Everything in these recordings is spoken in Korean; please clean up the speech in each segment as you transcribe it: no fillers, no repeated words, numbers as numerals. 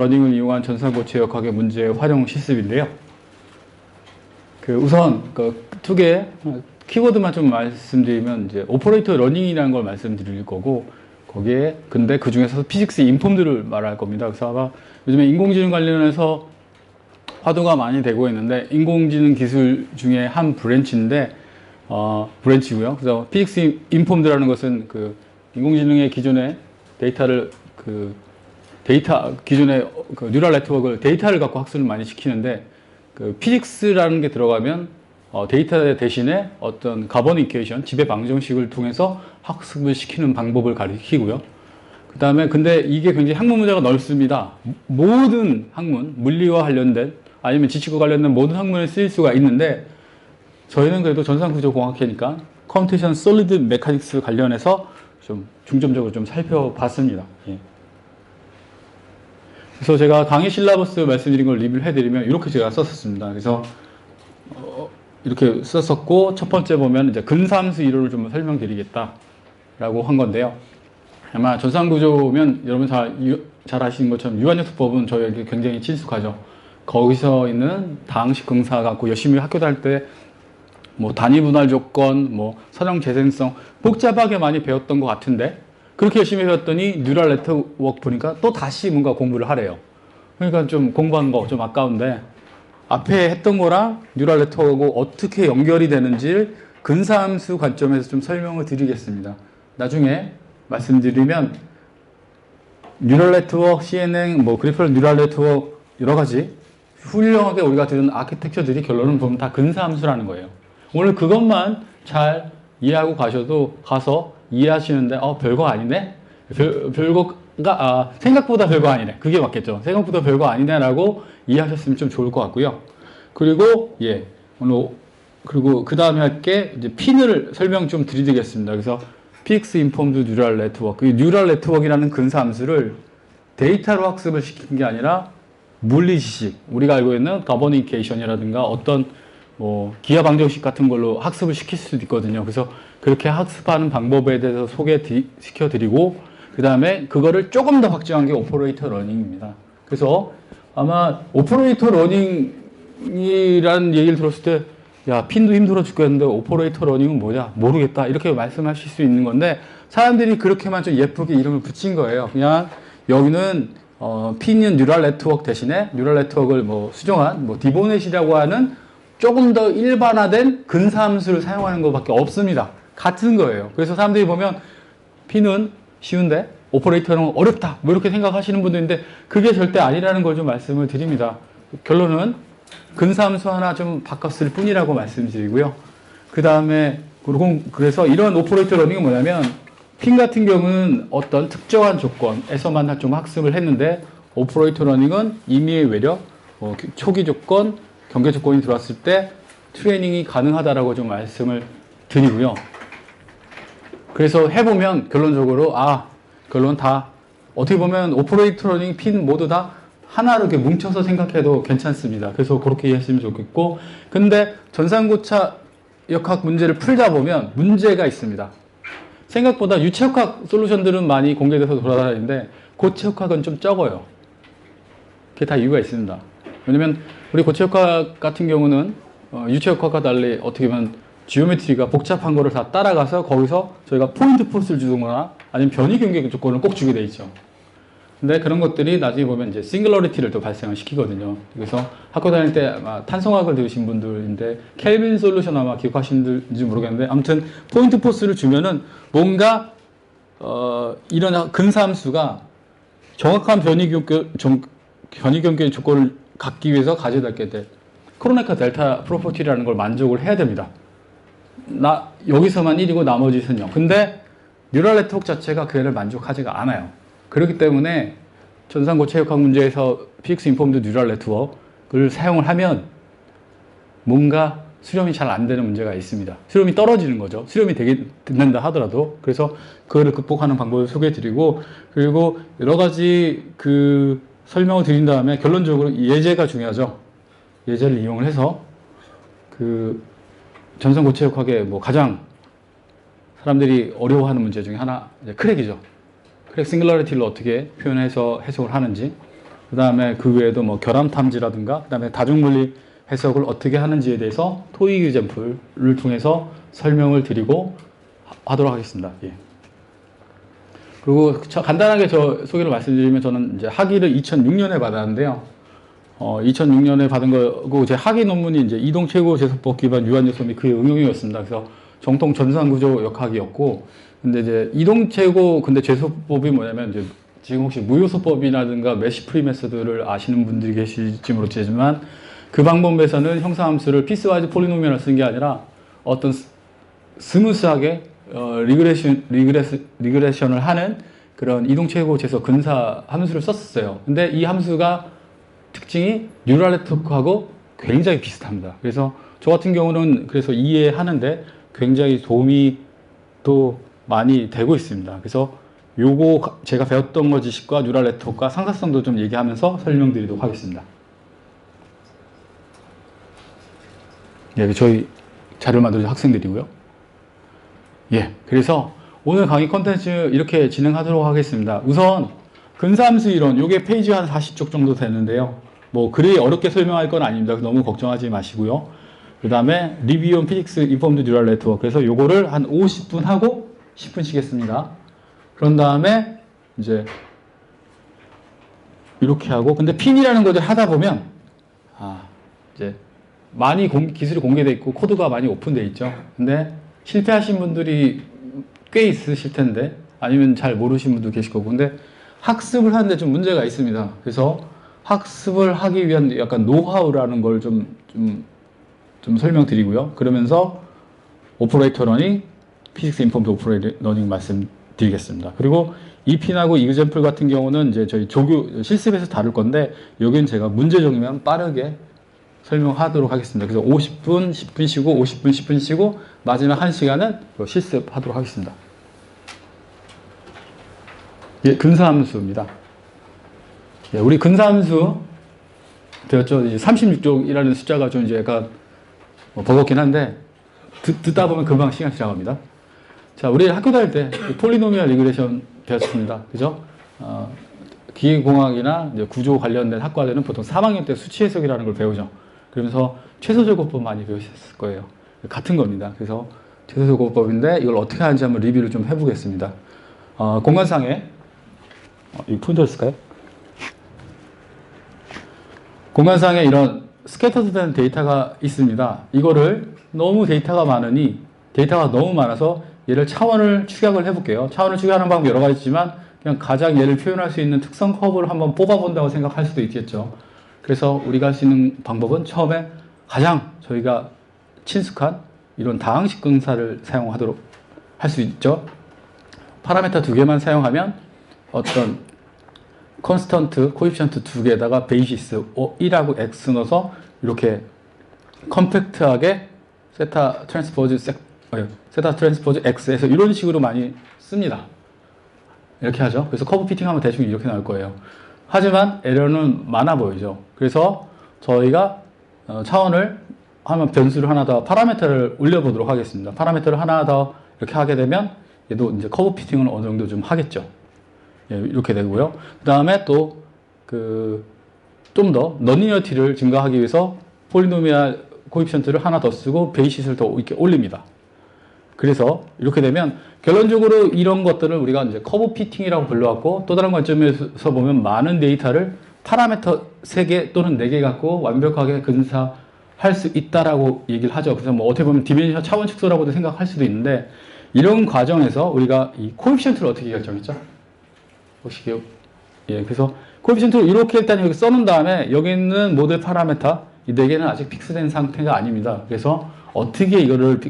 러닝을 이용한 전산고체역학의 문제 활용 실습인데요. 우선 두 개 키워드만 좀 말씀드리면 이제 오퍼레이터 러닝이라는 걸 말씀드릴 거고, 거기에 근데 그 중에서 피직스 인폼들을 말할 겁니다. 그래서 아마 요즘에 인공지능 관련해서 화두가 많이 되고 있는데, 인공지능 기술 중에 한 브랜치인데 브랜치고요. 그래서 피직스 인폼드라는 것은 인공지능의 기존의 데이터를 기존의 뉴럴 네트워크를 데이터를 갖고 학습을 많이 시키는데, 피직스라는 게 들어가면 데이터 대신에 어떤 가버니케이션, 지배 방정식을 통해서 학습을 시키는 방법을 가리키고요. 그 다음에 근데 이게 굉장히 학문 문제가 넓습니다. 모든 학문, 물리와 관련된 아니면 지식과 관련된 모든 학문에 쓰일 수가 있는데, 저희는 그래도 전산구조공학회니까 컴퓨테이션 솔리드 메카닉스 관련해서 좀 중점적으로 좀 살펴봤습니다. 예. 그래서 제가 강의 실라버스 말씀드린 걸 리뷰를 해드리면 이렇게 제가 썼었습니다. 그래서 이렇게 썼었고, 첫 번째 보면 이제 근사함수 이론을 좀 설명드리겠다라고 한 건데요. 아마 전산구조면 여러분 잘 아시는 것처럼 유한요소법은 저희에게 굉장히 친숙하죠. 거기서 있는 다항식 근사 갖고 열심히 학교 다닐 때 뭐 단위 분할 조건, 뭐 선형 재생성 복잡하게 많이 배웠던 것 같은데, 그렇게 열심히 배웠더니 뉴럴 네트워크 보니까 또 다시 뭔가 공부를 하래요. 그러니까 좀 공부한 거 좀 아까운데, 앞에 했던 거랑 뉴럴 네트워크하고 어떻게 연결이 되는지를 근사함수 관점에서 좀 설명을 드리겠습니다. 나중에 말씀드리면 뉴럴 네트워크, CNN, 뭐 그래프럴 뉴럴 네트워크 여러 가지 훌륭하게 우리가 들은 아키텍처들이 결론을 보면 다 근사함수라는 거예요. 오늘 그것만 잘 이해하고 가서 이해하시는데 별거 아니네? 생각보다 별거 아니네. 그게 맞겠죠. 생각보다 별거 아니네 라고 이해하셨으면 좀 좋을 것 같고요. 그리고 그리고 그 다음에 할 게 이제 핀을 설명 좀 드리겠습니다. 그래서 피직스 인폼드 뉴럴 네트워크, 뉴럴 네트워크라는 근사함수를 데이터로 학습을 시키는 게 아니라 물리 지식, 우리가 알고 있는 커뮤니케이션이라든가 어떤 기하 방정식 같은 걸로 학습을 시킬 수도 있거든요. 그래서 그렇게 학습하는 방법에 대해서 소개시켜 드리고, 그 다음에 그거를 조금 더 확장한 게 오퍼레이터 러닝입니다. 그래서 아마 오퍼레이터 러닝이라는 얘기를 들었을 때, 야, 핀도 힘들어 죽겠는데 오퍼레이터 러닝은 뭐냐? 모르겠다. 이렇게 말씀하실 수 있는 건데, 사람들이 그렇게만 좀 예쁘게 이름을 붙인 거예요. 그냥 여기는 핀은 뉴럴 네트워크 대신에 뉴럴 네트워크를 수정한 디보넷이라고 하는 조금 더 일반화된 근사함수를 사용하는 것밖에 없습니다. 같은 거예요. 그래서 사람들이 보면 핀은 쉬운데 오퍼레이터는 어렵다, 이렇게 생각하시는 분들인데, 그게 절대 아니라는 걸 좀 말씀을 드립니다. 결론은 근사함수 하나 좀 바꿨을 뿐이라고 말씀드리고요. 그 다음에 그래서 이런 오퍼레이터 러닝은 뭐냐면, 핀 같은 경우는 어떤 특정한 조건에서만 좀 학습을 했는데, 오퍼레이터 러닝은 임의의 외력, 초기 조건, 경계 조건이 들어왔을 때 트레이닝이 가능하다라고 좀 말씀을 드리고요. 그래서 해보면 결론적으로 결론 다 어떻게 보면 오퍼레이터 러닝, 핀 모두 다 하나로 이렇게 뭉쳐서 생각해도 괜찮습니다. 그래서 그렇게 이해했으면 좋겠고, 근데 전산고차 역학 문제를 풀다 보면 문제가 있습니다. 생각보다 유체역학 솔루션들은 많이 공개돼서 돌아다니는데 고체역학은 좀 적어요. 그게 다 이유가 있습니다. 왜냐면 우리 고체역학 같은 경우는 유체역학과 달리 어떻게 보면 지오메트리가 복잡한 거를 다 따라가서 거기서 저희가 포인트 포스를 주거나 아니면 변이 경계 조건을 꼭 주게 돼 있죠. 근데 그런 것들이 나중에 보면 이제 싱글러리티를 또 발생을 시키거든요. 그래서 학교 다닐 때 아마 탄성학을 들으신 분들인데 켈빈 솔루션 아마 기억하시는지 모르겠는데, 아무튼 포인트 포스를 주면은 뭔가 이런 근사함수가 정확한 변이 경계 조건을 갖기 위해서 가져야 될 크로네카 델타 프로퍼티라는 걸 만족을 해야 됩니다. 여기서만 1이고 나머지는 0. 근데 뉴럴 네트워크 자체가 그 애를 만족하지가 않아요. 그렇기 때문에 전산고체역학 문제에서 피직스 인폼드 뉴럴 네트워크를 사용을 하면 뭔가 수렴이 잘 안 되는 문제가 있습니다. 수렴이 떨어지는 거죠. 수렴이 된다 하더라도. 그래서 그거를 극복하는 방법을 소개해 드리고, 그리고 여러 가지 설명을 드린 다음에 결론적으로 예제가 중요하죠. 예제를 이용을 해서 전산고체역학의 가장 사람들이 어려워하는 문제 중에 하나, 크랙이죠. 크랙 싱글러리티를 어떻게 표현해서 해석을 하는지. 그 다음에 그 외에도 뭐 결함 탐지라든가, 그 다음에 다중물리 해석을 어떻게 하는지에 대해서 토익 유젠플을 통해서 설명을 드리고 하도록 하겠습니다. 예. 그리고 간단하게 저 소개를 말씀드리면 저는 이제 학위를 2006년에 받았는데요. 2006년에 받은 거고 제 학위 논문이 이제 이동 최고 제소법 기반 유한 요소 및 그의 응용이었습니다. 그래서 정통 전산구조 역학이었고, 근데 이제 이동 최고 근데 제소법이 뭐냐면 이제 지금 혹시 무요소법이라든가 메시 프리 메소드를 아시는 분들이 계실지 모르겠지만 그 방법에서는 형사함수를 피스와이즈 폴리노미얼을 쓴 게 아니라 어떤 스무스하게 리그레션을 하는 그런 이동 최고 제소 근사 함수를 썼었어요. 근데 이 함수가 특징이 뉴럴 네트워크하고 굉장히 비슷합니다. 그래서 저 같은 경우는 그래서 이해하는데 굉장히 도움이 또 많이 되고 있습니다. 그래서 요거 제가 배웠던 거 지식과 뉴럴 네트워크와 상사성도 좀 얘기하면서 설명드리도록 하겠습니다. 예, 저희 자료 만드는 학생들이고요. 예, 그래서 오늘 강의 컨텐츠 이렇게 진행하도록 하겠습니다. 우선 근사함수 이론, 요게 페이지 한 40쪽 정도 되는데요. 뭐 그리 어렵게 설명할 건 아닙니다. 너무 걱정하지 마시고요. 그 다음에 리뷰 온 피직스 인폼드 뉴럴 네트워크, 그래서 요거를 한 50분 하고 10분 쉬겠습니다. 그런 다음에 이제 이렇게 하고, 근데 핀이라는 것을 하다 보면 이제 많이 기술이 공개되어 있고 코드가 많이 오픈되어 있죠. 근데 실패하신 분들이 꽤 있으실 텐데, 아니면 잘 모르신 분도 계실 거고, 근데 학습을 하는데 좀 문제가 있습니다. 그래서 학습을 하기 위한 약간 노하우라는 걸 좀 설명드리고요. 그러면서 오퍼레이터 러닝, 피직스 인폼드 오퍼레이터 러닝 말씀드리겠습니다. 그리고 이 핀하고 이그젠플 같은 경우는 이제 저희 실습에서 다룰 건데, 여기는 제가 문제적이면 빠르게 설명하도록 하겠습니다. 그래서 50분, 10분 쉬고, 50분, 10분 쉬고, 마지막 1시간은 실습하도록 하겠습니다. 예, 근사함수입니다. 예, 우리 근사함수 되었죠. 36쪽이라는 숫자가 좀 이제 약간 버겁긴 한데, 듣다 보면 금방 시간 지나갑니다. 자, 우리 학교 다닐 때 폴리노미얼 리그레션 배웠습니다. 그죠? 기계공학이나 이제 구조 관련된 학과들은 보통 3학년 때 수치 해석이라는 걸 배우죠. 그러면서 최소제곱법 많이 배우셨을 거예요. 같은 겁니다. 그래서 최소제곱법인데 이걸 어떻게 하는지 한번 리뷰를 좀 해보겠습니다. 공간상에 이 푼도였을까요? 공간상에 이런 스캐터드 된 데이터가 있습니다. 이거를 너무 데이터가 너무 많아서 얘를 차원을 축약을 해볼게요. 차원을 축약하는 방법 여러 가지 있지만 그냥 가장 얘를 표현할 수 있는 특성 커브를 한번 뽑아본다고 생각할 수도 있겠죠. 그래서 우리가 할 수 있는 방법은 처음에 가장 저희가 친숙한 이런 다항식 근사를 사용하도록 할 수 있죠. 파라미터 두 개만 사용하면 어떤 컨스턴트, 코에피션트 두 개에다가 베이시스 1하고 x 넣어서 이렇게 컴팩트하게 세타 트랜스포즈 x에서 이런 식으로 많이 씁니다. 이렇게 하죠. 그래서 커브 피팅하면 대충 이렇게 나올 거예요. 하지만 에러는 많아 보이죠. 그래서 저희가 차원을 하면 변수를 하나 더 파라미터를 올려보도록 하겠습니다. 파라미터를 하나 더 이렇게 하게 되면 얘도 이제 커브 피팅을 어느 정도 좀 하겠죠. 예, 이렇게 되고요. 그 다음에 또 좀 더 너니어티를 증가하기 위해서 폴리노미얼 코에피션트를 하나 더 쓰고 베이시스를 더 이렇게 올립니다. 그래서 이렇게 되면 결론적으로 이런 것들을 우리가 이제 커브 피팅이라고 불러왔고, 또 다른 관점에서 보면 많은 데이터를 파라미터 3개 또는 4개 갖고 완벽하게 근사할 수 있다라고 얘기를 하죠. 그래서 뭐 어떻게 보면 디멘션 차원 축소라고도 생각할 수도 있는데, 이런 과정에서 우리가 이 코에피션트를 어떻게 결정했죠? 혹시 기억? 예, 그래서 코에피션트를 이렇게 일단 여기 써놓은 다음에 여기 있는 모델 파라미터 이 4개는 아직 픽스된 상태가 아닙니다. 그래서 어떻게 이거를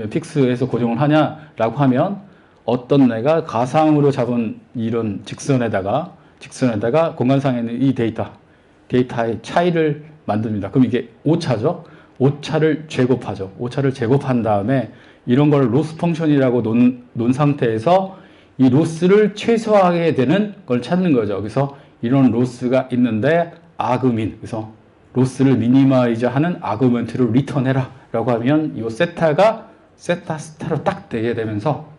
픽스해서 고정을 하냐라고 하면, 어떤 애가 가상으로 잡은 이런 직선에다가 공간상에 있는 이 데이터의 차이를 만듭니다. 그럼 이게 오차죠. 오차를 제곱하죠. 오차를 제곱한 다음에 이런 걸 로스 펑션이라고 놓은 상태에서 이 로스를 최소화하게 되는 걸 찾는 거죠. 그래서 이런 로스가 있는데 아그민, 그래서 로스를 미니마이즈 하는 아구멘트를 리턴해라 라고 하면 이 세타가 세타 스타로 딱 되게 되면서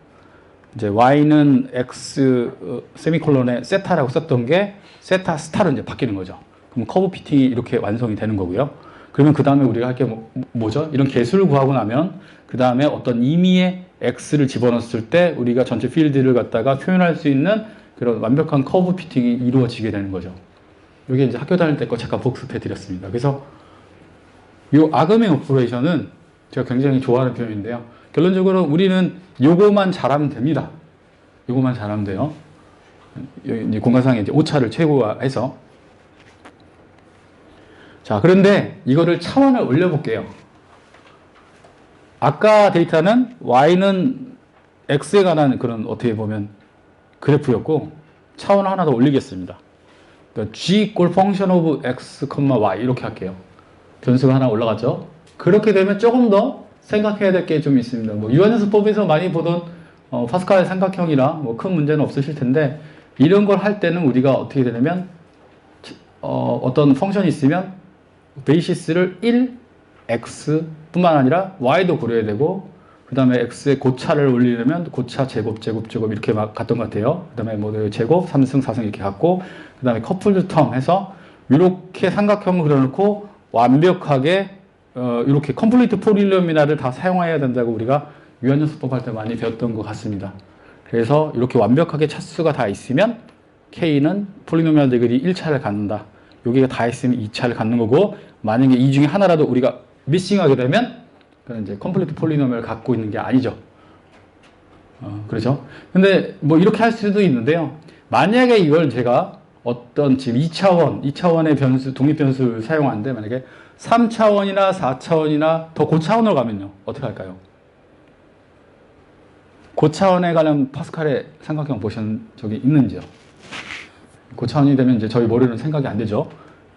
이제 y는 x 세미콜론에 세타라고 썼던 게 세타 스타로 이제 바뀌는 거죠. 그럼 커브 피팅이 이렇게 완성이 되는 거고요. 그러면 그 다음에 우리가 할 게 뭐죠? 이런 개수를 구하고 나면 그 다음에 어떤 임의의 x를 집어넣었을 때 우리가 전체 필드를 갖다가 표현할 수 있는 그런 완벽한 커브 피팅이 이루어지게 되는 거죠. 이게 이제 학교 다닐 때 거 잠깐 복습해 드렸습니다. 그래서 이 아그맹 오퍼레이션은 제가 굉장히 좋아하는 표현인데요. 결론적으로 우리는 요거만 잘하면 됩니다. 요거만 잘하면 돼요. 여기 이제 공간상에 이제 오차를 최고화해서. 자, 그런데 이거를 차원을 올려볼게요. 아까 데이터는 y는 x에 관한 그런 어떻게 보면 그래프였고 차원을 하나 더 올리겠습니다. 그러니까 g equal function of x, y 이렇게 할게요. 변수가 하나 올라갔죠. 그렇게 되면 조금 더 생각해야 될 게 좀 있습니다. 뭐 유한연습법에서 많이 보던 파스칼 삼각형이라 뭐 큰 문제는 없으실 텐데 이런 걸 할 때는 우리가 어떻게 되냐면 어떤 펑션이 있으면 베이시스를 1, x 뿐만 아니라 y도 고려해야 되고 그 다음에 x의 고차를 올리려면 고차 제곱 이렇게 막 갔던 것 같아요. 그 다음에 뭐 제곱 3승 4승 이렇게 갔고 그 다음에 커플드 텀 해서 이렇게 삼각형을 그려놓고 완벽하게 이렇게 컴플리트 폴리노미널을 다 사용해야 된다고 우리가 유한연습법 할 때 많이 배웠던 것 같습니다. 그래서 이렇게 완벽하게 차수가 다 있으면 K는 폴리노미널 디그리 1차를 갖는다. 여기가 다 있으면 2차를 갖는 거고 만약에 이 중에 하나라도 우리가 미싱하게 되면 그건 이제 컴플리트 폴리노미널을 갖고 있는 게 아니죠. 그렇죠? 근데 뭐 이렇게 할 수도 있는데요. 만약에 이걸 제가 어떤 지금 2차원의 변수, 독립변수를 사용하는데 만약에 3차원이나 4차원이나 더 고차원으로 가면요. 어떻게 할까요? 고차원에 관한 파스칼의 삼각형 보신 적이 있는지요? 고차원이 되면 이제 저희 머리는 생각이 안 되죠.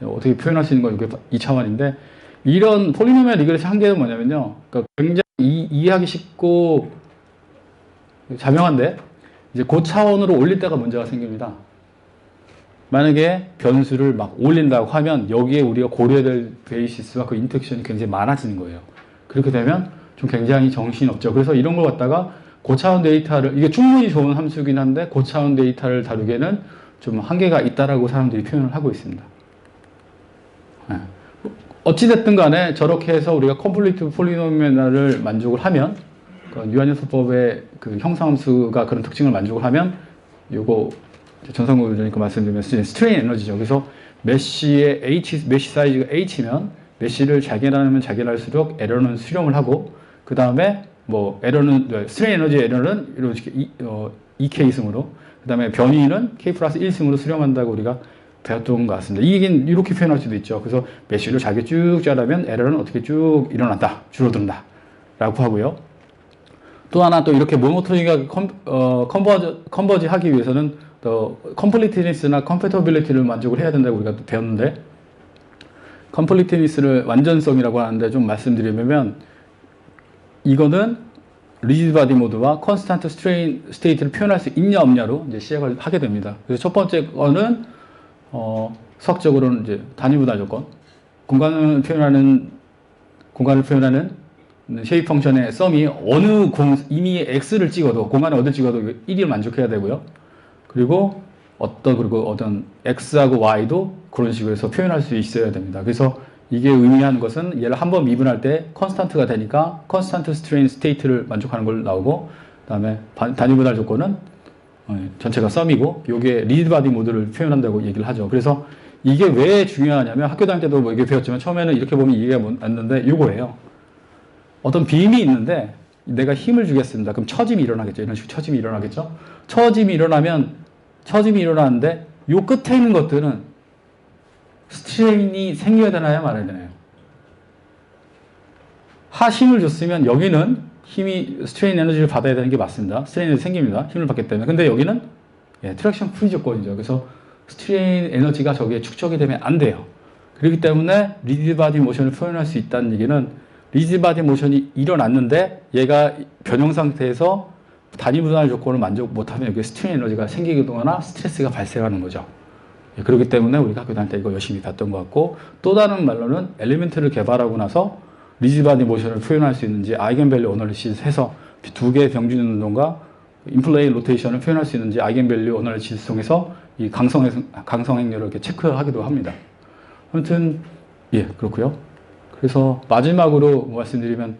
어떻게 표현할 수 있는 건 이게 2차원인데 이런 폴리노미얼 리그레스 한계는 뭐냐면요. 그러니까 굉장히 이해하기 쉽고 자명한데 이제 고차원으로 올릴 때가 문제가 생깁니다. 만약에 변수를 막 올린다고 하면 여기에 우리가 고려해야 될 베이시스와 그 인터랙션이 굉장히 많아지는 거예요. 그렇게 되면 좀 굉장히 정신없죠. 그래서 이런 걸 갖다가 고차원 데이터를 이게 충분히 좋은 함수이긴 한데 고차원 데이터를 다루기에는 좀 한계가 있다라고 사람들이 표현을 하고 있습니다. 어찌됐든 간에 저렇게 해서 우리가 컴플리트 폴리노미널을 만족을 하면 유한연습법의 그 형상함수가 그런 특징을 만족을 하면 요거 전성구 교수님께 말씀드리면 스트레인 에너지죠. 그래서 메쉬의 메쉬 사이즈가 h면 메쉬를 자개나면 자개날수록 에러는 수렴을 하고 그 다음에 뭐 에러는 스트레인 에너지 에러는 이렇게 2k승으로 그 다음에 변이는 k 플러스 1승으로 수렴한다고 우리가 배웠던 것 같습니다. 이게 이렇게 표현할 수도 있죠. 그래서 메쉬를 잘게 쭉 짜려면 에러는 어떻게 쭉 일어난다, 줄어든다 라고 하고요. 또 하나 또 이렇게 모노토닉하게 컨버지 하기 위해서는 또 컴플리트니스나 컴패터빌리티를 만족을 해야 된다고 우리가 또 배웠는데 컴플리트니스를 완전성이라고 하는데 좀 말씀드리면 이거는 리지드 바디 모드와 컨스탄트 스트레인 스테이트를 표현할 수 있냐 없냐로 이제 시작을 하게 됩니다. 그래서 첫 번째 거는 수학적으로는 이제 단위분할 조건, 공간을 표현하는 쉐입 펑션의 썸이 어느 임의의 x를 찍어도 공간에 어딜 찍어도 1을 만족해야 되고요. 그리고 어떤 x하고 y도 그런 식으로 해서 표현할 수 있어야 됩니다. 그래서 이게 의미하는 것은 얘를 한번 미분할 때 컨스탄트가 되니까 컨스탄트 스트레인 스테이트를 만족하는 걸 나오고 그다음에 단위분할 조건은 전체가 썸이고 요게 리드 바디 모드를 표현한다고 얘기를 하죠. 그래서 이게 왜 중요하냐면 학교 다닐 때도 뭐 이게 배웠지만 처음에는 이렇게 보면 이해가 안 되는데 요거예요. 어떤 빔이 있는데 내가 힘을 주겠습니다. 그럼 처짐이 일어나겠죠. 이런 식으로 처짐이 일어나겠죠. 처짐이 일어나는데 요 끝에 있는 것들은 스트레인이 생겨야 되나요? 말아야 되나요? 힘을 줬으면 여기는 힘이 스트레인 에너지를 받아야 되는 게 맞습니다. 스트레인이 생깁니다. 힘을 받기 때문에. 근데 여기는 트랙션 프리 조건이죠. 그래서 스트레인 에너지가 저기에 축적이 되면 안 돼요. 그렇기 때문에 리지드 바디 모션을 표현할 수 있다는 얘기는 리지드 바디 모션이 일어났는데 얘가 변형 상태에서 단위 분할 조건을 만족 못하면 여기에 스트레인 에너지가 생기거나 스트레스가 발생하는 거죠. 그렇기 때문에 우리가 학교 다닐 때 이거 열심히 봤던 것 같고 또 다른 말로는 엘리멘트를 개발하고 나서 리지드 바디 모션을 표현할 수 있는지 아이겐밸류 어널리시스 해서 두 개의 병준 운동과 인플레인 로테이션을 표현할 수 있는지 아이겐밸류 어널리시스 통해서 이 강성 행렬을 이렇게 체크하기도 합니다. 아무튼 예 그렇고요. 그래서 마지막으로 말씀드리면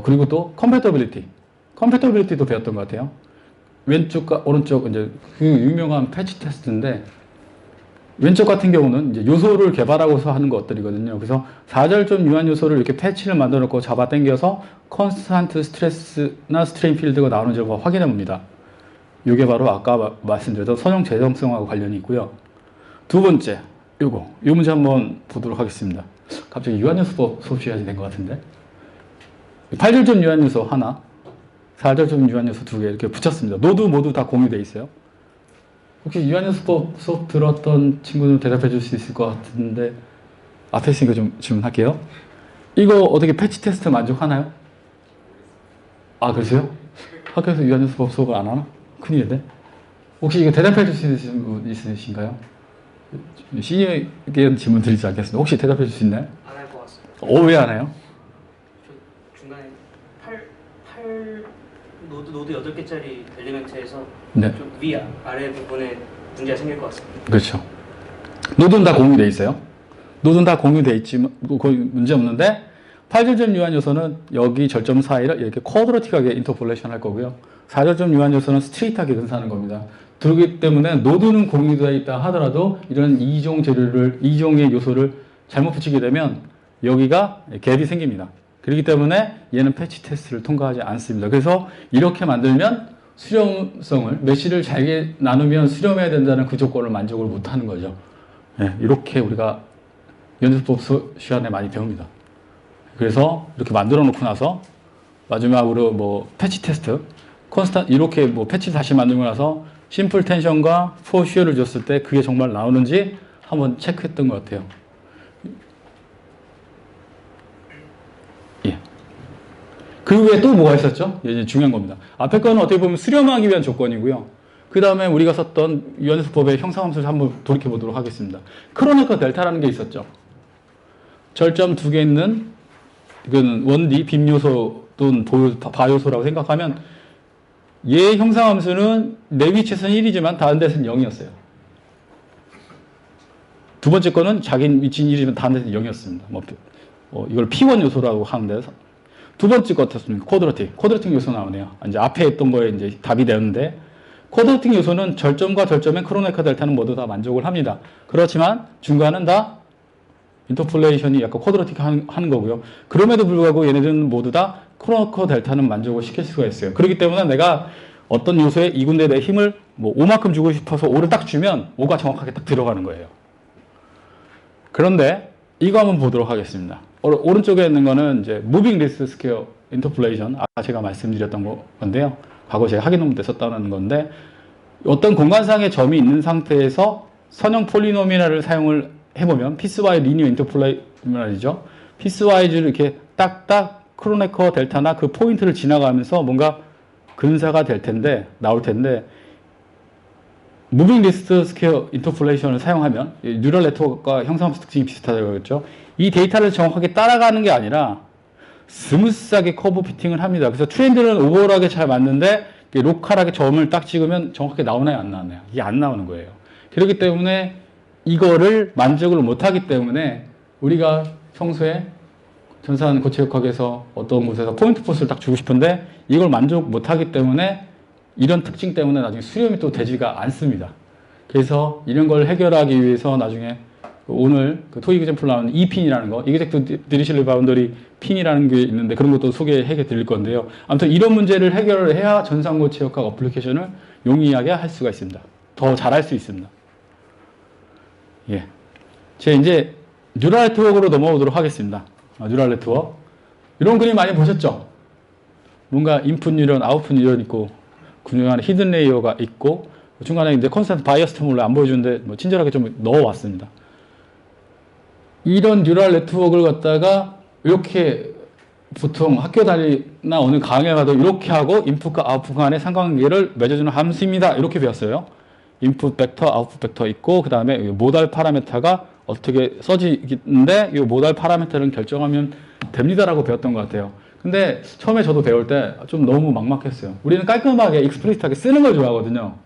그리고 또 컴패터빌리티도 배웠던 것 같아요. 왼쪽과 오른쪽 이제 그 유명한 패치 테스트인데 왼쪽 같은 경우는 이제 요소를 개발하고서 하는 것들이거든요. 그래서 4절점 유한 요소를 이렇게 패치를 만들어 놓고 잡아 당겨서 컨스탄트 스트레스나 스트레인 필드가 나오는지 확인해 봅니다. 이게 바로 아까 말씀드렸던 선형 재성성하고 관련이 있고요. 두 번째, 이 문제 한번 보도록 하겠습니다. 갑자기 유한요소 수업 시간이 된 것 같은데. 8절점 유한요소 하나, 4절점 유한요소 두 개 이렇게 붙였습니다. 노드 모두 다 공유되어 있어요. 혹시 유한요소법 수업 들었던 친구는 대답해 줄 수 있을 것 같은데 앞에 있으니까 좀 질문할게요. 이거 어떻게 패치 테스트 만족하나요? 아 그러세요? 학교에서 유한요소법 수업을 안 하나? 큰일인데. 혹시 이거 대답해 줄 수 있는 분 있으신가요? 시니어에게 질문 드리지 않겠습니다. 혹시 대답해 줄 수 있나요? 안 할 것 같습니다. 왜 안 해요? 저 중간에 8 노드 8개짜리 엘리멘트에서 네. 좀 아래 부분에 문제가 생길 것 같습니다. 그렇죠. 노드는 다 공유되어 있어요. 노드는 다 공유되어 있지만 거의 문제 없는데 8절점 유한 요소는 여기 절점 사이를 이렇게 쿼드러틱하게 인터폴레이션 할 거고요. 4절점 유한 요소는 스트레이트하게 근사하는 겁니다. 그렇기 때문에 노드는 공유되어 있다 하더라도 이런 이종의 요소를 잘못 붙이게 되면 여기가 갭이 생깁니다. 그렇기 때문에 얘는 패치 테스트를 통과하지 않습니다. 그래서 이렇게 만들면 수렴성을 메쉬를 잘게 나누면 수렴해야 된다는 그 조건을 만족을 못하는 거죠. 네, 이렇게 우리가 연습법 시간에 많이 배웁니다. 그래서 이렇게 만들어 놓고 나서 마지막으로 뭐 패치 테스트, 이렇게 뭐 패치 다시 만들고 나서 심플 텐션과 포 슈어를 줬을 때 그게 정말 나오는지 한번 체크했던 것 같아요. 예. 그 외에 또 뭐가 있었죠? 이제 중요한 겁니다. 앞에 거는 어떻게 보면 수렴하기 위한 조건이고요. 그 다음에 우리가 썼던 유한요소법의 형상함수를 한번 돌이켜 보도록 하겠습니다. 크로네커 델타라는 게 있었죠. 절점 두 개 있는 이건 1D 빔요소 또는 바요소라고 생각하면 얘 형상함수는 내 위치에서는 1이지만 다른 데서는 0이었어요. 두 번째 거는 자기 위치는 1이지만 다른 데서는 0이었습니다. 이걸 P1 요소라고 하는데 두 번째 거 같았습니다. 쿼드러틱 요소 나오네요. 이제 앞에 있던 거에 이제 답이 되는데 쿼드러틱 요소는 절점과 절점의 크로네커 델타는 모두 다 만족을 합니다. 그렇지만 중간은 다 인터폴레이션이 약간 쿼드러틱 하는 거고요. 그럼에도 불구하고 얘네들은 모두 다 크로네커 델타는 만족을 시킬 수가 있어요. 그렇기 때문에 내가 어떤 요소에 이 군데에 내 힘을 뭐 5만큼 주고 싶어서 5를 딱 주면 5가 정확하게 딱 들어가는 거예요. 그런데 이거 한번 보도록 하겠습니다. 오른쪽에 있는 거는 이제 무빙 리스트 스퀘어 인터폴레이션, 아까 제가 말씀드렸던 건데요. 과거 제가 학위 논문 때 썼다는 건데 어떤 공간상의 점이 있는 상태에서 선형 폴리노미널을 사용을 해보면 피스와이즈 리니어 인터폴레이션이죠. 피스와이즈를 이렇게 딱딱 크로네커 델타나 그 포인트를 지나가면서 뭔가 근사가 나올 텐데 무빙 리스트 스퀘어 인터폴레이션을 사용하면 뉴럴 네트워크가 형상함수 특징이 비슷하다고 했죠. 이 데이터를 정확하게 따라가는 게 아니라 스무스하게 커브 피팅을 합니다. 그래서 트렌드는 오버롤하게 잘 맞는데 로컬하게 점을 딱 찍으면 정확하게 나오나요? 안 나오나요? 이게 안 나오는 거예요. 그렇기 때문에 이거를 만족을 못하기 때문에 우리가 평소에 전산 고체역학에서 어떤 곳에서 포인트 포스를 딱 주고 싶은데 이걸 만족 못하기 때문에 이런 특징 때문에 나중에 수렴이 또 되지가 않습니다. 그래서 이런 걸 해결하기 위해서 나중에 오늘 그 토익 엑젬플 나오는 E핀이라는 거, 이그젝트 디리실리 바운더리 핀이라는 게 있는데 그런 것도 소개해 드릴 건데요. 아무튼 이런 문제를 해결을 해야 전산고체역학 어플리케이션을 용이하게 할 수가 있습니다. 더 잘할 수 있습니다. 예. 제가 이제 뉴럴 네트워크로 넘어오도록 하겠습니다. 뉴럴 네트워크. 이런 그림 많이 보셨죠? 뭔가 인풋 뉴런, 아웃풋 뉴런 있고, 그 안에 히든 레이어가 있고, 중간에 이제 컨스턴트 바이어스 텀을 안 보여주는데, 뭐 친절하게 좀 넣어왔습니다. 이런 뉴럴 네트워크를 갖다가 이렇게 보통 학교 다니나 어느 강의에 가도 이렇게 하고 인풋과 아웃풋 간의 상관관계를 맺어주는 함수입니다. 이렇게 배웠어요. 인풋 벡터, 아웃풋 벡터 있고 그 다음에 모달 파라메터가 어떻게 써지는데 이 모달 파라메터를 결정하면 됩니다라고 배웠던 것 같아요. 근데 처음에 저도 배울 때 좀 너무 막막했어요. 우리는 깔끔하게 익스플리시트하게 쓰는 걸 좋아하거든요.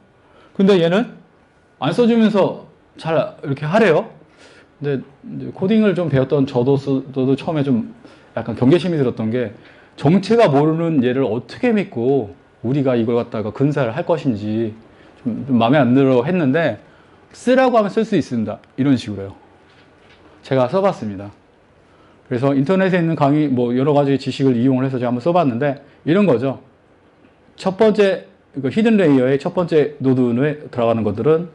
근데 얘는 안 써주면서 잘 이렇게 하래요. 근데 이제 코딩을 좀 배웠던 저도 처음에 좀 약간 경계심이 들었던 게 정체가 모르는 얘를 어떻게 믿고 우리가 이걸 갖다가 근사를 할 것인지 좀 마음에 안 들어 했는데 쓰라고 하면 쓸 수 있습니다. 이런 식으로요. 제가 써봤습니다. 그래서 인터넷에 있는 강의 뭐 여러 가지 지식을 이용을 해서 제가 한번 써봤는데 이런 거죠. 첫 번째 히든 레이어의 첫 번째 노드에 들어가는 것들은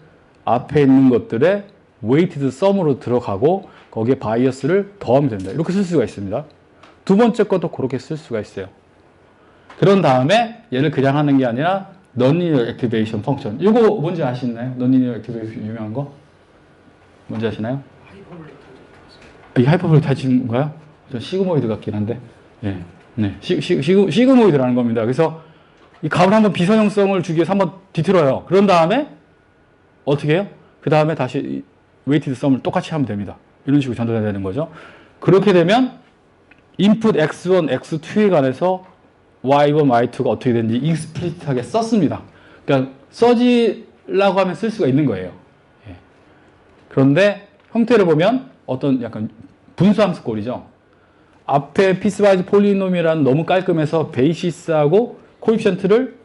앞에 있는 것들의 웨이티드 썸으로 들어가고 거기에 바이어스를 더하면 된다. 이렇게 쓸 수가 있습니다. 두 번째 것도 그렇게 쓸 수가 있어요. 그런 다음에 얘를 그냥 하는 게 아니라 non-linear activation function. 이거 뭔지 아시나요? non-linear activation 유명한 거? 뭔지 아시나요? 이 하이퍼블릭 타입인가요? 전 시그모이드 같긴 한데, 예, 네, 시그모이드라는 겁니다. 그래서 이 값을 한번 비선형성을 주기 위해서 한번 뒤틀어요. 그런 다음에 어떻게 해요? 그 다음에 다시 웨이티드 썸을 똑같이 하면 됩니다. 이런 식으로 전달해야 되는 거죠. 그렇게 되면 input x1, x2에 관해서 y1, y2가 어떻게 되는지 익스플리시트하게 썼습니다. 그러니까 써지라고 하면 쓸 수가 있는 거예요. 예. 그런데 형태를 보면 어떤 약간 분수함수 꼴이죠. 앞에 피스와이즈 폴리노미라는 너무 깔끔해서 베이시스하고 코이피션트를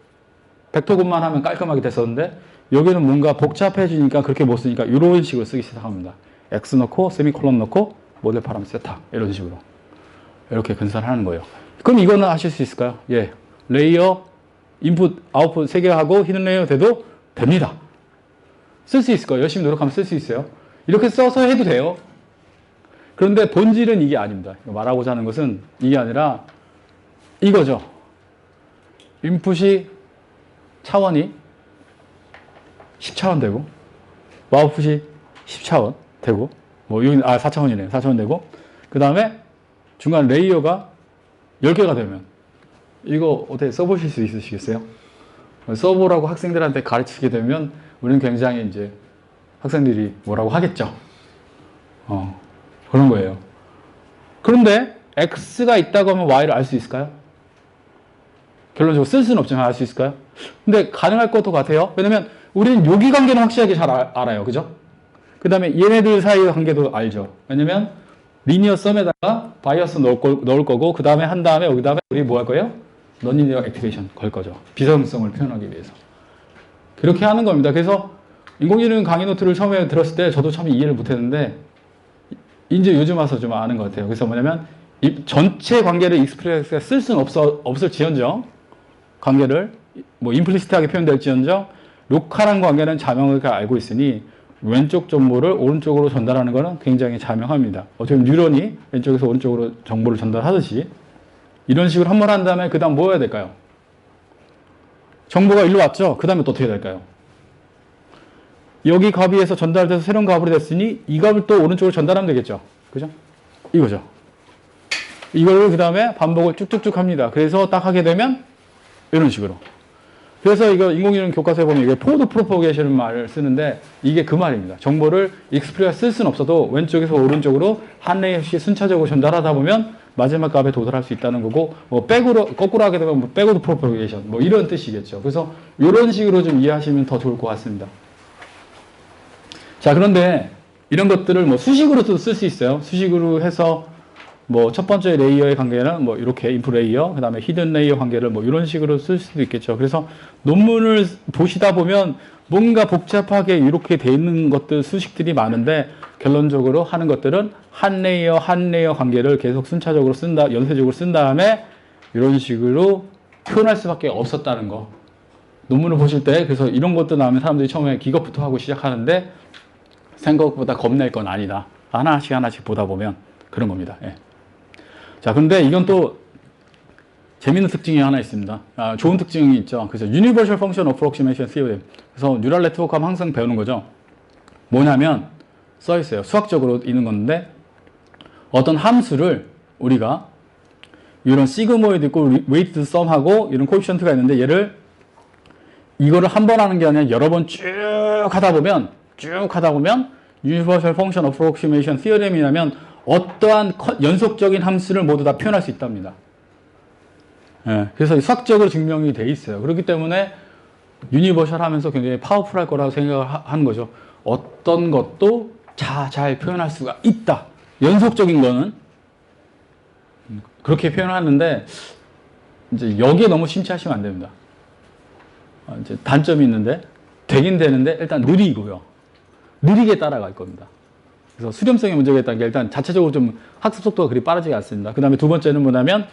벡터군만 하면 깔끔하게 됐었는데 여기는 뭔가 복잡해지니까 그렇게 못 쓰니까 이런 식으로 쓰기 시작합니다. x 넣고 세미콜론 넣고 모델 파라미터 세타 이런 식으로 이렇게 근사하는 거예요. 그럼 이거는 하실 수 있을까요? 예, 레이어 인풋 아웃풋 3개 하고 히든 레이어 돼도 됩니다. 쓸 수 있을 거예요. 열심히 노력하면 쓸 수 있어요. 이렇게 써서 해도 돼요. 그런데 본질은 이게 아닙니다. 말하고자 하는 것은 이게 아니라 이거죠. 인풋이 차원이 10차원 되고 아웃풋이 10차원 되고 뭐 여기 4차원이네요. 4차원 되고 그 다음에 중간 레이어가 10개가 되면 이거 어떻게 써보실 수 있으시겠어요? 써보라고 학생들한테 가르치게 되면 우리는 굉장히 이제 학생들이 뭐라고 하겠죠. 그런 거예요. 그런데 X가 있다고 하면 Y를 알 수 있을까요? 결론적으로 쓸 수는 없지만 알 수 있을까요? 근데 가능할 것도 같아요. 왜냐면 우리는 여기 관계는 확실하게 잘 알아요. 그죠? 그 다음에 얘네들 사이의 관계도 알죠. 왜냐면 리니어 썸에다가 바이어스 넣을 거고 그 다음에 한 다음에 여기 다음에 우리 뭐 할 거예요? non-linear activation 걸 거죠. 비성성을 표현하기 위해서. 그렇게 하는 겁니다. 그래서 인공지능 강의 노트를 처음에 들었을 때 저도 처음에 이해를 못했는데 이제 요즘 와서 좀 아는 것 같아요. 그래서 뭐냐면 이 전체 관계를 익스프레스가 쓸 수는 없을지언정 관계를 뭐 임플리시트하게 표현될지언정 로컬한 관계는 자명하게 알고 있으니 왼쪽 정보를 오른쪽으로 전달하는 것은 굉장히 자명합니다. 어떻게 보면 뉴런이 왼쪽에서 오른쪽으로 정보를 전달하듯이 이런 식으로 한 번 한 다음에 그 다음 뭐 해야 될까요? 정보가 일로 왔죠? 그 다음에 또 어떻게 될까요? 여기 값에서 전달돼서 새로운 값으로 됐으니 이 값을 또 오른쪽으로 전달하면 되겠죠. 그죠? 이거죠. 이걸 그 다음에 반복을 쭉쭉쭉 합니다. 그래서 딱 하게 되면 이런 식으로. 그래서 이거 인공지능 교과서에 보면 이게 포워드 프로포게이션 말을 쓰는데 이게 그 말입니다. 정보를 익스프레스 쓸 수는 없어도 왼쪽에서 오른쪽으로 한 레이어씩 순차적으로 전달하다 보면 마지막 값에 도달할 수 있다는 거고 뭐 거꾸로 하게 되면 뭐 백워드 프로포게이션 뭐 이런 뜻이겠죠. 그래서 이런 식으로 좀 이해하시면 더 좋을 것 같습니다. 자, 그런데 이런 것들을 뭐 수식으로도 쓸 수 있어요. 수식으로 해서 뭐 첫 번째 레이어의 관계는 뭐 이렇게 인풋 레이어, 그 다음에 히든 레이어 관계를 뭐 이런 식으로 쓸 수도 있겠죠. 그래서 논문을 보시다 보면 뭔가 복잡하게 이렇게 돼 있는 것들 수식들이 많은데 결론적으로 하는 것들은 한 레이어 관계를 계속 순차적으로 쓴다, 연쇄적으로 쓴 다음에 이런 식으로 표현할 수밖에 없었다는 거. 논문을 보실 때 그래서 이런 것도 나오면 사람들이 처음에 기겁부터 하고 시작하는데 생각보다 겁낼 건 아니다. 하나씩 보다 보면 그런 겁니다. 예. 자, 근데 이건 또 재밌는 특징이 하나 있습니다. 좋은 특징이 있죠. 그래서 Universal Function Approximation Theorem. 그래서 뉴럴 네트워크 하면 항상 배우는 거죠. 뭐냐면 써 있어요. 수학적으로 있는 건데 어떤 함수를 우리가 이런 시그모이드 있고 웨이트 썸하고 이런 코에피션트가 있는데 얘를 이거를 한 번 하는 게 아니라 여러 번 쭉 하다 보면 Universal Function Approximation Theorem이라면 어떠한 연속적인 함수를 모두 다 표현할 수 있답니다. 예, 그래서 수학적으로 증명이 돼 있어요. 그렇기 때문에 유니버셜 하면서 굉장히 파워풀할 거라고 생각을 하는 거죠. 어떤 것도 잘 표현할 수가 있다. 연속적인 거는 그렇게 표현하는데 이제 여기에 너무 심취하시면 안 됩니다. 이제 단점이 있는데 되긴 되는데 일단 느리고요. 느리게 따라갈 겁니다. 그래서 수렴성의 문제가 있다는 게 일단 자체적으로 좀 학습 속도가 그리 빠르지 않습니다. 그 다음에 두 번째는 뭐냐면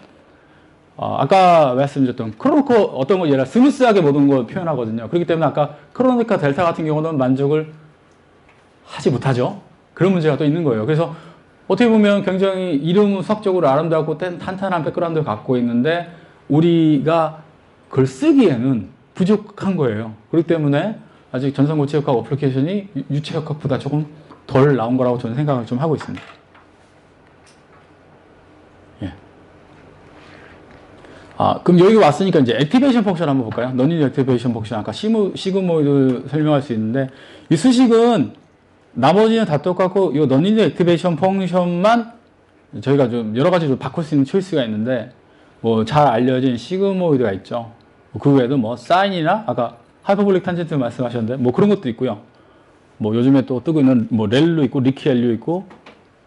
아까 말씀드렸던 크로노코 어떤 거 예를 스무스하게 모든 걸 표현하거든요. 그렇기 때문에 아까 크로니카 델타 같은 경우는 만족을 하지 못하죠. 그런 문제가 또 있는 거예요. 그래서 어떻게 보면 굉장히 이름은 수학적으로 아름답고 탄탄한 백그라운드를 갖고 있는데 우리가 그걸 쓰기에는 부족한 거예요. 그렇기 때문에 아직 전산고체역학 어플리케이션이 유체역학보다 조금 덜 나온 거라고 저는 생각을 좀 하고 있습니다. 예. 그럼 여기 왔으니까 이제 액티베이션 펑션 한번 볼까요? 너니드 액티베이션 펑션 아까 시그모이드 설명할 수 있는데 이 수식은 나머지는 다 똑같고 이 너니드 액티베이션 펑션만 저희가 좀 여러 가지로 바꿀 수 있는 초이스가 있는데 뭐 잘 알려진 시그모이드가 있죠. 그 외에도 뭐 사인이나 아까 하이퍼볼릭 탄젠트 말씀하셨는데 뭐 그런 것도 있고요. 뭐 요즘에 또 뜨고 있는 뭐 렐루 있고 리키엘류 있고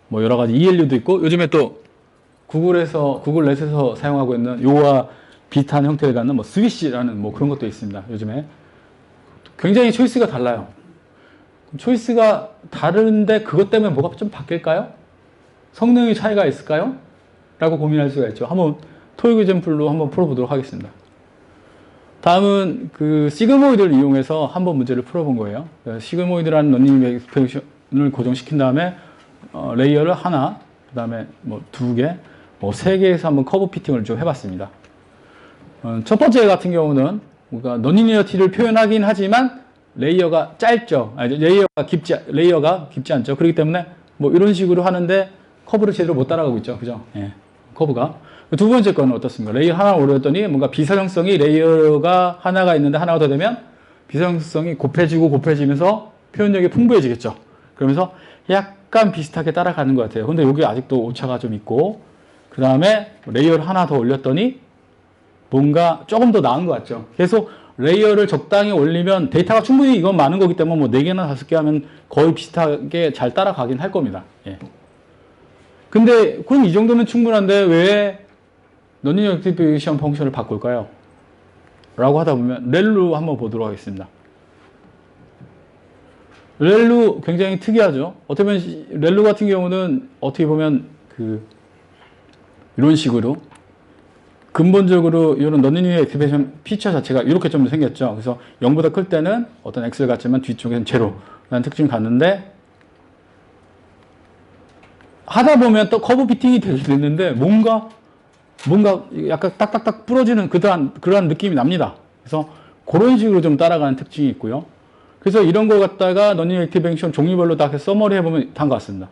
뭐 여러 가지 ELU도 있고 요즘에 또 구글넷에서 사용하고 있는 요와 비슷한 형태를 갖는 뭐 스위시라는 뭐 그런 것도 있습니다. 요즘에 굉장히 초이스가 달라요. 초이스가 다른데 그것 때문에 뭐가 좀 바뀔까요? 성능의 차이가 있을까요? 라고 고민할 수가 있죠. 한번 토익 example로 한번 풀어보도록 하겠습니다. 다음은 그 시그모이드를 이용해서 한번 문제를 풀어본 거예요. 시그모이드라는 러닝 액스프레션을 고정시킨 다음에 레이어를 하나, 그 다음에 뭐 두 개, 뭐 세 개에서 한번 커브 피팅을 좀 해봤습니다. 첫 번째 같은 경우는 우리가 너니리어티를 표현하긴 하지만 레이어가 짧죠. 레이어가 깊지 않죠. 그렇기 때문에 뭐 이런 식으로 하는데 커브를 제대로 못 따라가고 있죠. 그죠? 예, 커브가. 두 번째 거는 어떻습니까? 레이어 하나 올렸더니 뭔가 비사정성이 레이어가 하나가 있는데 하나가 더 되면 비사정성이 곱해지면서 표현력이 풍부해지겠죠. 그러면서 약간 비슷하게 따라가는 것 같아요. 근데 여기 아직도 오차가 좀 있고 그 다음에 레이어를 하나 더 올렸더니 뭔가 조금 더 나은 것 같죠. 계속 레이어를 적당히 올리면 데이터가 충분히 이건 많은 거기 때문에 뭐 4개나 5개 하면 거의 비슷하게 잘 따라가긴 할 겁니다. 예. 근데 그럼 이 정도면 충분한데 왜 너니리어 액티베이션 펑션을 바꿀까요? 라고 하다 보면 렐루 한번 보도록 하겠습니다. 렐루 굉장히 특이하죠. 어떻게 보면 렐루 같은 경우는 어떻게 보면 이런 식으로 근본적으로 이런 너니리어 액티베이션 피처 자체가 이렇게 좀 생겼죠. 그래서 0보다 클 때는 어떤 x를 갖지만 뒤쪽에는 제로라는 특징을 갖는데 하다 보면 또 커브 피팅이 되게 됐는데 뭔가 약간 딱딱딱 부러지는 그러한 느낌이 납니다. 그래서 그런 식으로 좀 따라가는 특징이 있고요. 그래서 이런 거 갖다가 너니리어 액티베이션 종류별로 다 서머리 해보면 단 것 같습니다.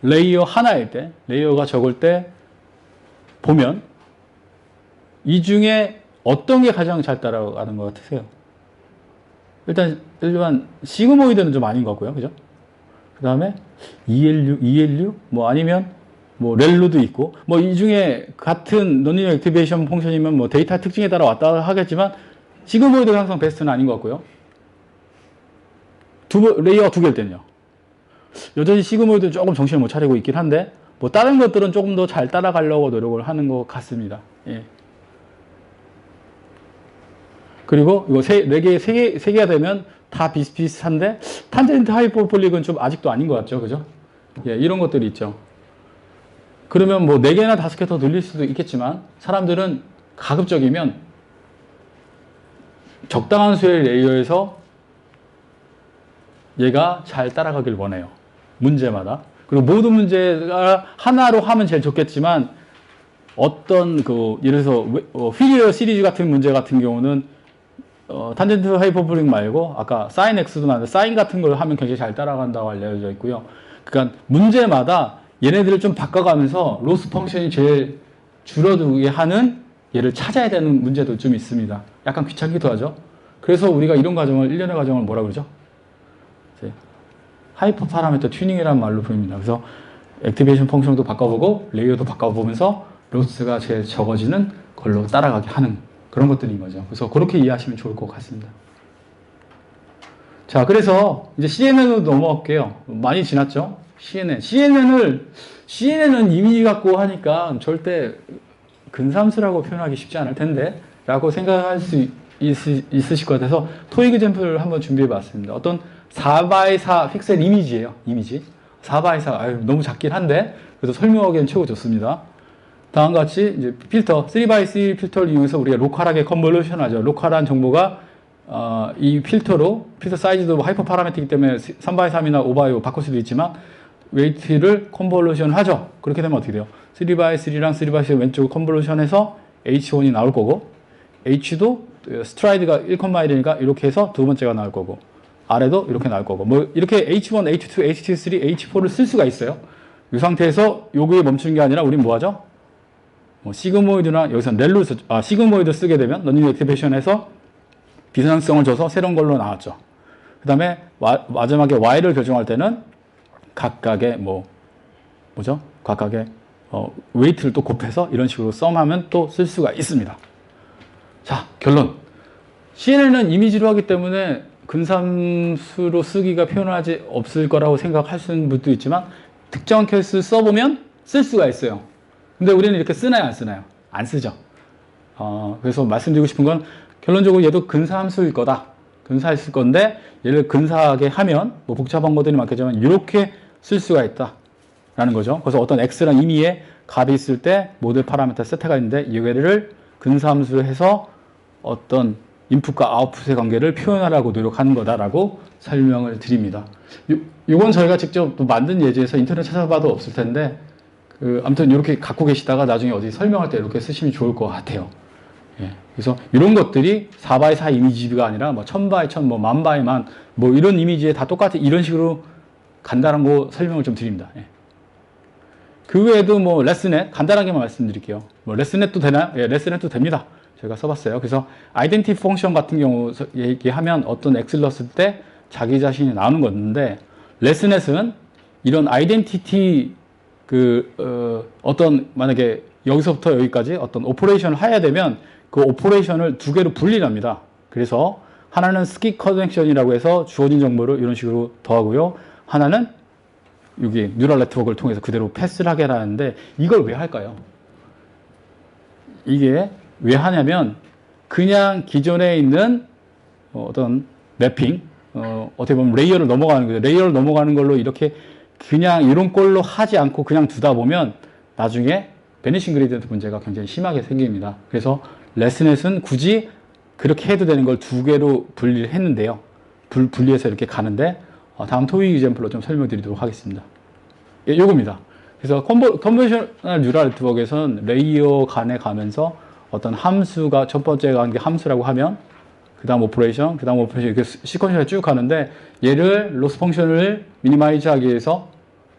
레이어 하나일 때, 레이어가 적을 때 보면 이 중에 어떤 게 가장 잘 따라가는 것 같으세요? 일단 시그모이드는 좀 아닌 것 같고요. 그죠? 그 다음에 ELU 뭐 아니면 뭐 렐루도 있고 뭐 이 중에 같은 너니리어 액티베이션 펑션이면 뭐 데이터 특징에 따라 왔다 하겠지만 시그모이드가 항상 베스트는 아닌 것 같고요. 레이어가 두 개일 때는요. 여전히 시그모이드는 조금 정신을 못 차리고 있긴 한데 뭐 다른 것들은 조금 더 잘 따라가려고 노력을 하는 것 같습니다. 예. 그리고 이거 세 개가 되면 다 비슷비슷한데 탄젠트 하이퍼볼릭은 좀 아직도 아닌 것 같죠. 그죠? 예, 이런 것들이 있죠. 그러면 뭐 4개나 5개 더 늘릴 수도 있겠지만 사람들은 가급적이면 적당한 수의 레이어에서 얘가 잘 따라가길 원해요. 문제마다. 그리고 모든 문제가 하나로 하면 제일 좋겠지만 어떤 예를 들어서 휠리어 시리즈 같은 문제 같은 경우는 탄젠트 하이퍼볼릭 말고 아까 사인 x도 나왔는데 사인 같은 걸 하면 굉장히 잘 따라간다고 알려져 있고요. 그러니까 문제마다 얘네들을 좀 바꿔가면서 로스 펑션이 제일 줄어들게 하는 얘를 찾아야 되는 문제도 좀 있습니다. 약간 귀찮기도 하죠. 그래서 우리가 이런 과정을 1년의 과정을 뭐라 그러죠? 하이퍼 파라미터 튜닝이라는 말로 부릅니다. 그래서 액티베이션 펑션도 바꿔보고 레이어도 바꿔보면서 로스가 제일 적어지는 걸로 따라가게 하는 그런 것들인 거죠. 그래서 그렇게 이해하시면 좋을 것 같습니다. 자, 그래서 이제 CNN으로 넘어갈게요. 많이 지났죠? CNN은 이미지 갖고 하니까 절대 근삼수라고 표현하기 쉽지 않을 텐데 라고 생각할 수 있으실 것 같아서 토익 example을 한번 준비해 봤습니다. 어떤 4x4 픽셀 이미지예요. 이미지 4x4 너무 작긴 한데 그래서 설명하기엔 최고 좋습니다. 다음과 같이 이제 필터 3x3 필터를 이용해서 우리가 로컬하게 컨볼루션 하죠. 로컬한 정보가 이 필터 사이즈도 하이퍼 파라메트이기 때문에 3x3이나 5x5 바꿀 수도 있지만 웨이트를 컨볼루션 하죠. 그렇게 되면 어떻게 돼요? 3x3랑 3x3 왼쪽을 컨볼루션해서 H1이 나올 거고 H도 스트라이드가 1,1이니까 이렇게 해서 두 번째가 나올 거고 아래도 이렇게 나올 거고 뭐 이렇게 H1, H2, H3, H4를 쓸 수가 있어요. 이 상태에서 요거에 멈추는 게 아니라 우린 뭐 하죠? 뭐 시그모이드나 여기서 렐로 시그모이드 쓰게 되면 런닝 액티베이션에서 비선항성을 줘서 새로운 걸로 나왔죠. 그 다음에 마지막에 Y를 결정할 때는 각각의 각각의 웨이트를 또 곱해서 이런 식으로 썸하면 또 쓸 수가 있습니다. 자, 결론. CNN은 이미지로 하기 때문에 근삼수로 쓰기가 표현하지 없을 거라고 생각하시는 분도 있지만 특정한 케이스 써보면 쓸 수가 있어요. 근데 우리는 이렇게 쓰나요, 안 쓰나요? 안 쓰죠. 그래서 말씀드리고 싶은 건 결론적으로 얘도 근사함수일 거다. 근사했을 건데 얘를 근사하게 하면 뭐 복잡한 것들이 많겠지만 이렇게 쓸 수가 있다라는 거죠. 그래서 어떤 x라는 임의의 값이 있을 때 모델 파라미터 세타가 있는데 이거를 근사함수로 해서 어떤 인풋과 아웃풋의 관계를 표현하라고 노력하는 거다라고 설명을 드립니다. 이건 저희가 직접 또 만든 예제에서 인터넷 찾아봐도 없을 텐데 아무튼 이렇게 갖고 계시다가 나중에 어디 설명할 때 이렇게 쓰시면 좋을 것 같아요. 예, 그래서 이런 것들이 4x4 이미지가 아니라 뭐 1000x1000, 뭐 1000x1000, 뭐 이런 이미지에 다 똑같이 이런 식으로 간단한 거 설명을 좀 드립니다. 예. 그 외에도 뭐 레슨넷 간단하게만 말씀드릴게요. 뭐 레슨넷도 되나요? 예, 레슨넷도 됩니다. 제가 써봤어요. 그래서 아이덴티티 펑션 같은 경우 얘기하면 어떤 X를 넣었을 때 자기 자신이 나오는 건데 레슨넷은 이런 아이덴티티 어떤 만약에 여기서부터 여기까지 어떤 오퍼레이션을 해야 되면 그 오퍼레이션을 두 개로 분리를 합니다. 그래서 하나는 스킵 커넥션이라고 해서 주어진 정보를 이런 식으로 더하고요. 하나는 여기 뉴럴 네트워크를 통해서 그대로 패스를 하게 하는데 이걸 왜 할까요? 이게 왜 하냐면 그냥 기존에 있는 어떤 맵핑 어떻게 보면 레이어를 넘어가는 거죠. 레이어를 넘어가는 걸로 이렇게 그냥 이런 꼴로 하지 않고 그냥 두다 보면 나중에 베니싱 그레디언트 문제가 굉장히 심하게 생깁니다. 그래서 레슨넷은 굳이 그렇게 해도 되는 걸 두 개로 분리를 했는데요. 분리해서 이렇게 가는데 다음 토익 example로 좀 설명드리도록 하겠습니다. 예, 요겁니다. 그래서 컨버셔널 뉴럴 네트워크에서는 레이어 간에 가면서 어떤 함수가 첫 번째 가는 게 함수라고 하면 그 다음 오퍼레이션 이렇게 시퀀셜에 쭉 가는데 얘를 로스 펑션을 미니마이즈 하기 위해서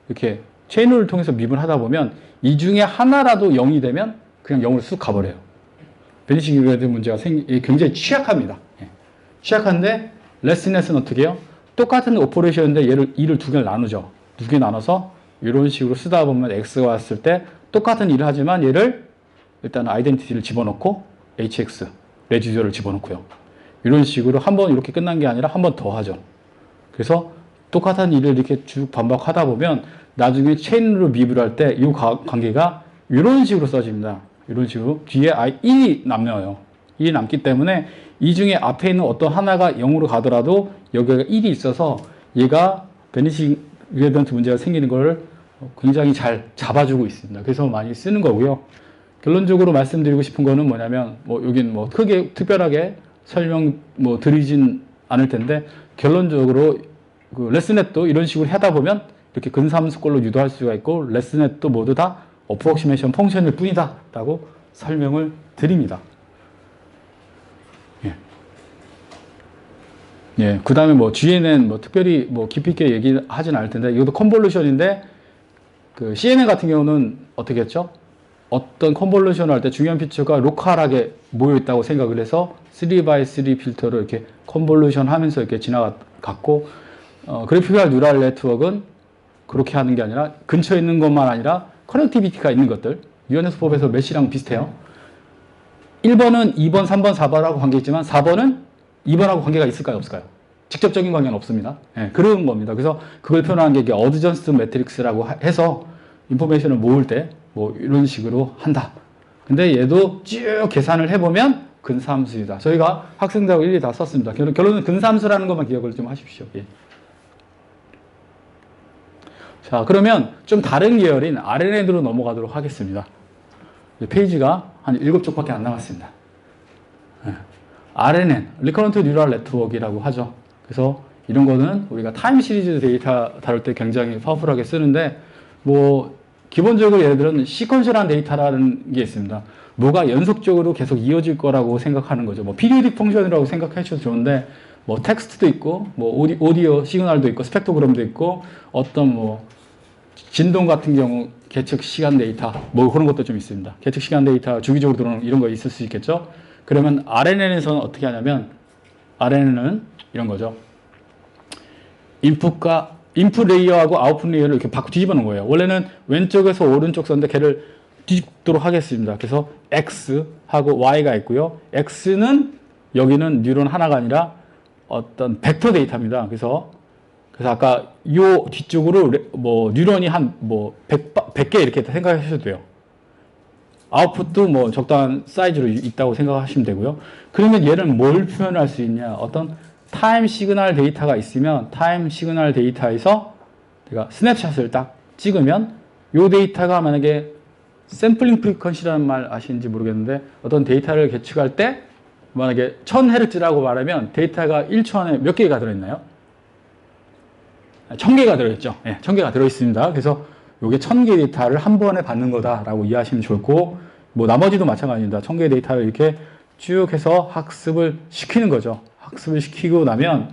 이렇게 체인룰을 통해서 밉을 하다 보면 이 중에 하나라도 0이 되면 그냥 0으로 쑥 가버려요. 베니싱 그레디언트 문제가 굉장히 취약합니다. 예. 취약한데 레슨넷은 어떻게 해요? 똑같은 오퍼레이션인데 얘를 2를 두 개를 나누죠. 두 개 나눠서 이런 식으로 쓰다 보면 x가 왔을 때 똑같은 일을 하지만 얘를 일단 아이덴티티를 집어넣고 hx 레지듀얼을 집어넣고요. 이런 식으로 한 번 이렇게 끝난 게 아니라 한 번 더 하죠. 그래서 똑같은 일을 이렇게 쭉 반복하다 보면 나중에 체인으로 밉을 할 때 이 관계가 이런 식으로 써집니다. 이런 식으로 뒤에 1이 남아요. 1이 남기 때문에 이 중에 앞에 있는 어떤 하나가 0으로 가더라도 여기가 1이 있어서 얘가 베니싱 그레디언트 문제가 생기는 걸 굉장히 잘 잡아주고 있습니다. 그래서 많이 쓰는 거고요. 결론적으로 말씀드리고 싶은 거는 뭐냐면 여긴 크게 특별하게 설명 드리진 않을 텐데 결론적으로 그 레슨넷도 이런 식으로 하다 보면 이렇게 근삼수꼴로 유도할 수가 있고 레슨넷도 모두 다 어프록시메이션 펑션일 뿐이다 라고 설명을 드립니다. 예. 그 다음에 GNN 특별히 깊이 있게 얘기하진 않을 텐데 이것도 컨볼루션인데 그 CNN 같은 경우는 어떻게 했죠? 어떤 컨볼루션을 할 때 중요한 피처가 로컬하게 모여 있다고 생각을 해서 3x3 필터를 이렇게 컨볼루션 하면서 이렇게 지나갔고 그래픽al 뉴럴 네트워크는 그렇게 하는 게 아니라 근처에 있는 것만 아니라 커넥티비티가 있는 것들 유연해소법에서 메시랑 비슷해요. 1번은 2번, 3번, 4번하고 관계 있지만 4번은 2번하고 관계가 있을까요? 없을까요? 직접적인 관계는 없습니다. 예, 그런 겁니다. 그래서 그걸 표현하는 게 이게 어드전스트 매트릭스라고 해서 인포메이션을 모을 때 뭐 이런 식으로 한다. 근데 얘도 쭉 계산을 해보면 근사함수이다. 저희가 학생들하고 일일이 다 썼습니다. 결론은 근사함수라는 것만 기억을 좀 하십시오. 예. 자, 그러면 좀 다른 계열인 RNN으로 넘어가도록 하겠습니다. 페이지가 한 7쪽밖에 안 남았습니다. RNN, Recurrent Neural Network이라고 하죠. 그래서 이런 거는 우리가 타임 시리즈 데이터 다룰 때 굉장히 파워풀하게 쓰는데, 뭐 기본적으로 얘들은 시퀀셜한 데이터라는 게 있습니다. 뭐가 연속적으로 계속 이어질 거라고 생각하는 거죠. 뭐 피리오딕 펑션이라고 생각해 주셔도 좋은데, 뭐 텍스트도 있고, 뭐 오디오 시그널도 있고, 스펙트로그램도 있고, 어떤 뭐 진동 같은 경우 계측 시간 데이터, 뭐 그런 것도 좀 있습니다. 계측 시간 데이터 주기적으로 들어오는 이런 거 있을 수 있겠죠. 그러면 RNN에서는 어떻게 하냐면, RNN은 이런 거죠. 인풋 레이어하고 아웃풋 레이어를 이렇게 바꿔 뒤집어 놓은 거예요. 원래는 왼쪽에서 오른쪽 썼는데 걔를 뒤집도록 하겠습니다. 그래서 X하고 Y가 있고요. X는 여기는 뉴런 하나가 아니라 어떤 벡터 데이터입니다. 그래서 아까 요 뒤쪽으로 뭐 뉴런이 한 뭐 100개 이렇게 생각하셔도 돼요. 아웃풋도 뭐 적당한 사이즈로 있다고 생각하시면 되고요. 그러면 얘는 뭘 표현할 수 있냐? 어떤 타임 시그널 데이터가 있으면 타임 시그널 데이터에서 제가 스냅샷을 딱 찍으면 이 데이터가 만약에 샘플링 프리퀀시라는 말 아시는지 모르겠는데, 어떤 데이터를 계측할 때 만약에 1000Hz라고 말하면 데이터가 1초 안에 몇 개가 들어있나요? 1000개가 들어있죠. 네, 1000개가 들어있습니다. 그래서 이게 1000개 데이터를 한 번에 받는 거다라고 이해하시면 좋고, 뭐 나머지도 마찬가지입니다. 1000개 데이터를 이렇게 쭉 해서 학습을 시키는 거죠. 학습을 시키고 나면,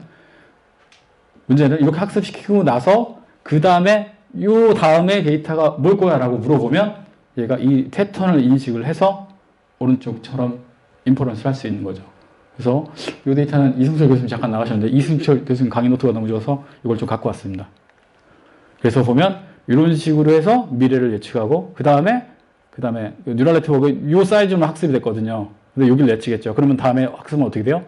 문제는 이렇게 학습시키고 나서 그 다음에 요 다음에 데이터가 뭘 거야 라고 물어보면 얘가 이 패턴을 인식을 해서 오른쪽처럼 인퍼런스를 할 수 있는 거죠. 그래서 이 데이터는 이승철 교수님 잠깐 나가셨는데, 이승철 교수님 강의 노트가 너무 좋아서 이걸 좀 갖고 왔습니다. 그래서 보면 이런 식으로 해서 미래를 예측하고, 그 다음에 뉴럴 네트워크 요 사이즈만 학습이 됐거든요. 근데 여기를 예측했죠. 그러면 다음에 학습은 어떻게 돼요?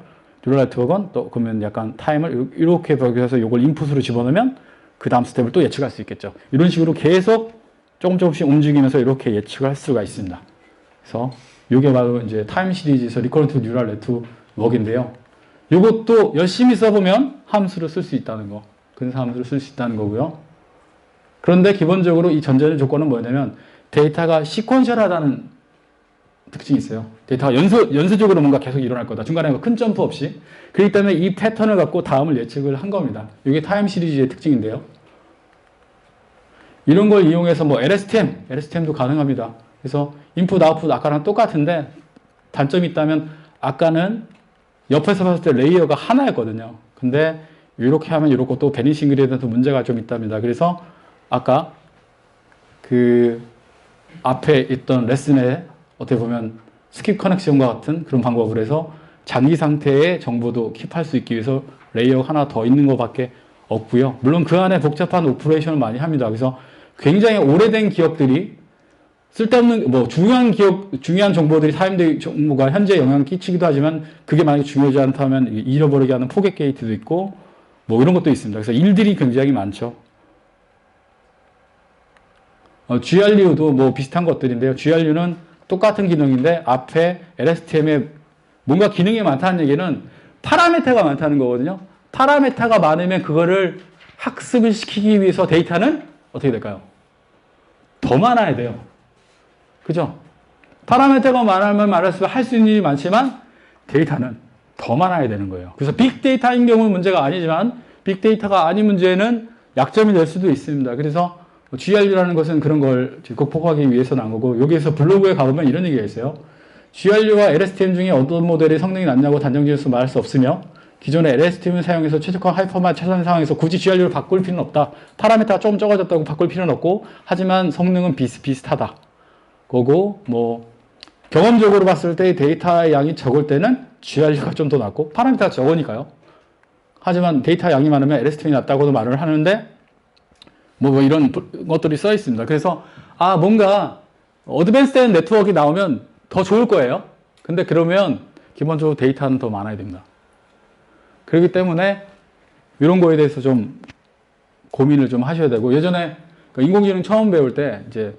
뉴럴 네트워크는 또 그러면 약간 타임을 이렇게 해서 이걸 인풋으로 집어넣으면 그 다음 스텝을 또 예측할 수 있겠죠. 이런 식으로 계속 조금씩 움직이면서 이렇게 예측을 할 수가 있습니다. 그래서 이게 바로 이제 타임 시리즈에서 리커런트 뉴럴 네트워크인데요. 이것도 열심히 써보면 함수를 쓸 수 있다는 거, 근사 함수를 쓸 수 있다는 거고요. 그런데 기본적으로 이 전제의 조건은 뭐냐면 데이터가 시퀀셜하다는 특징이 있어요. 데이터가 연쇄적으로 뭔가 계속 일어날 거다. 중간에 큰 점프 없이. 그렇기 때문에 이 패턴을 갖고 다음을 예측을 한 겁니다. 이게 타임 시리즈의 특징인데요. 이런 걸 이용해서 뭐 LSTM도 가능합니다. 그래서 인풋, 아웃풋 아까랑 똑같은데 단점이 있다면, 아까는 옆에서 봤을 때 레이어가 하나였거든요. 근데 이렇게 하면 이렇고 또 베니싱 그레이던트 문제가 좀 있답니다. 그래서 아까 그 앞에 있던 레슨에 어떻게 보면 스킵 커넥션과 같은 그런 방법을 해서 장기 상태의 정보도 킵할 수 있기 위해서 레이어 하나 더 있는 것밖에 없고요. 물론 그 안에 복잡한 오퍼레이션을 많이 합니다. 그래서 굉장히 오래된 기억들이 쓸데없는 뭐 중요한 정보들이 타임데이 정보가 현재 영향을 끼치기도 하지만, 그게 만약에 중요하지 않다면 잃어버리게 하는 포겟 게이트도 있고 뭐 이런 것도 있습니다. 그래서 일들이 굉장히 많죠. GRU도 뭐 비슷한 것들인데요. GRU는 똑같은 기능인데 앞에 LSTM에 뭔가 기능이 많다는 얘기는 파라미터가 많다는 거거든요. 파라미터가 많으면 그거를 학습을 시키기 위해서 데이터는 어떻게 될까요? 더 많아야 돼요. 그죠? 파라미터가 많으면 많을수록 할 수 있는 일이 많지만 데이터는 더 많아야 되는 거예요. 그래서 빅데이터인 경우는 문제가 아니지만 빅데이터가 아닌 문제는 약점이 될 수도 있습니다. 그래서 GRU라는 것은 그런 걸 극복하기 위해서 나온 거고, 여기에서 블로그에 가보면 이런 얘기가 있어요. GRU와 LSTM 중에 어떤 모델이 성능이 낫냐고 단정지어서 말할 수 없으며, 기존의 LSTM을 사용해서 최적화 하이퍼만 찾아낸 상황에서 굳이 GRU를 바꿀 필요는 없다. 파라미터가 좀 적어졌다고 바꿀 필요는 없고, 하지만 성능은 비슷비슷하다. 거고, 뭐 경험적으로 봤을 때 데이터의 양이 적을 때는 GRU가 좀 더 낫고, 파라미터가 적으니까요. 하지만 데이터 양이 많으면 LSTM이 낫다고도 말을 하는데, 뭐 이런 것들이 써 있습니다. 그래서 뭔가 어드밴스드 네트워크가 나오면 더 좋을 거예요. 근데 그러면 기본적으로 데이터는 더 많아야 됩니다. 그렇기 때문에 이런 거에 대해서 좀 고민을 좀 하셔야 되고, 예전에 인공지능 처음 배울 때 이제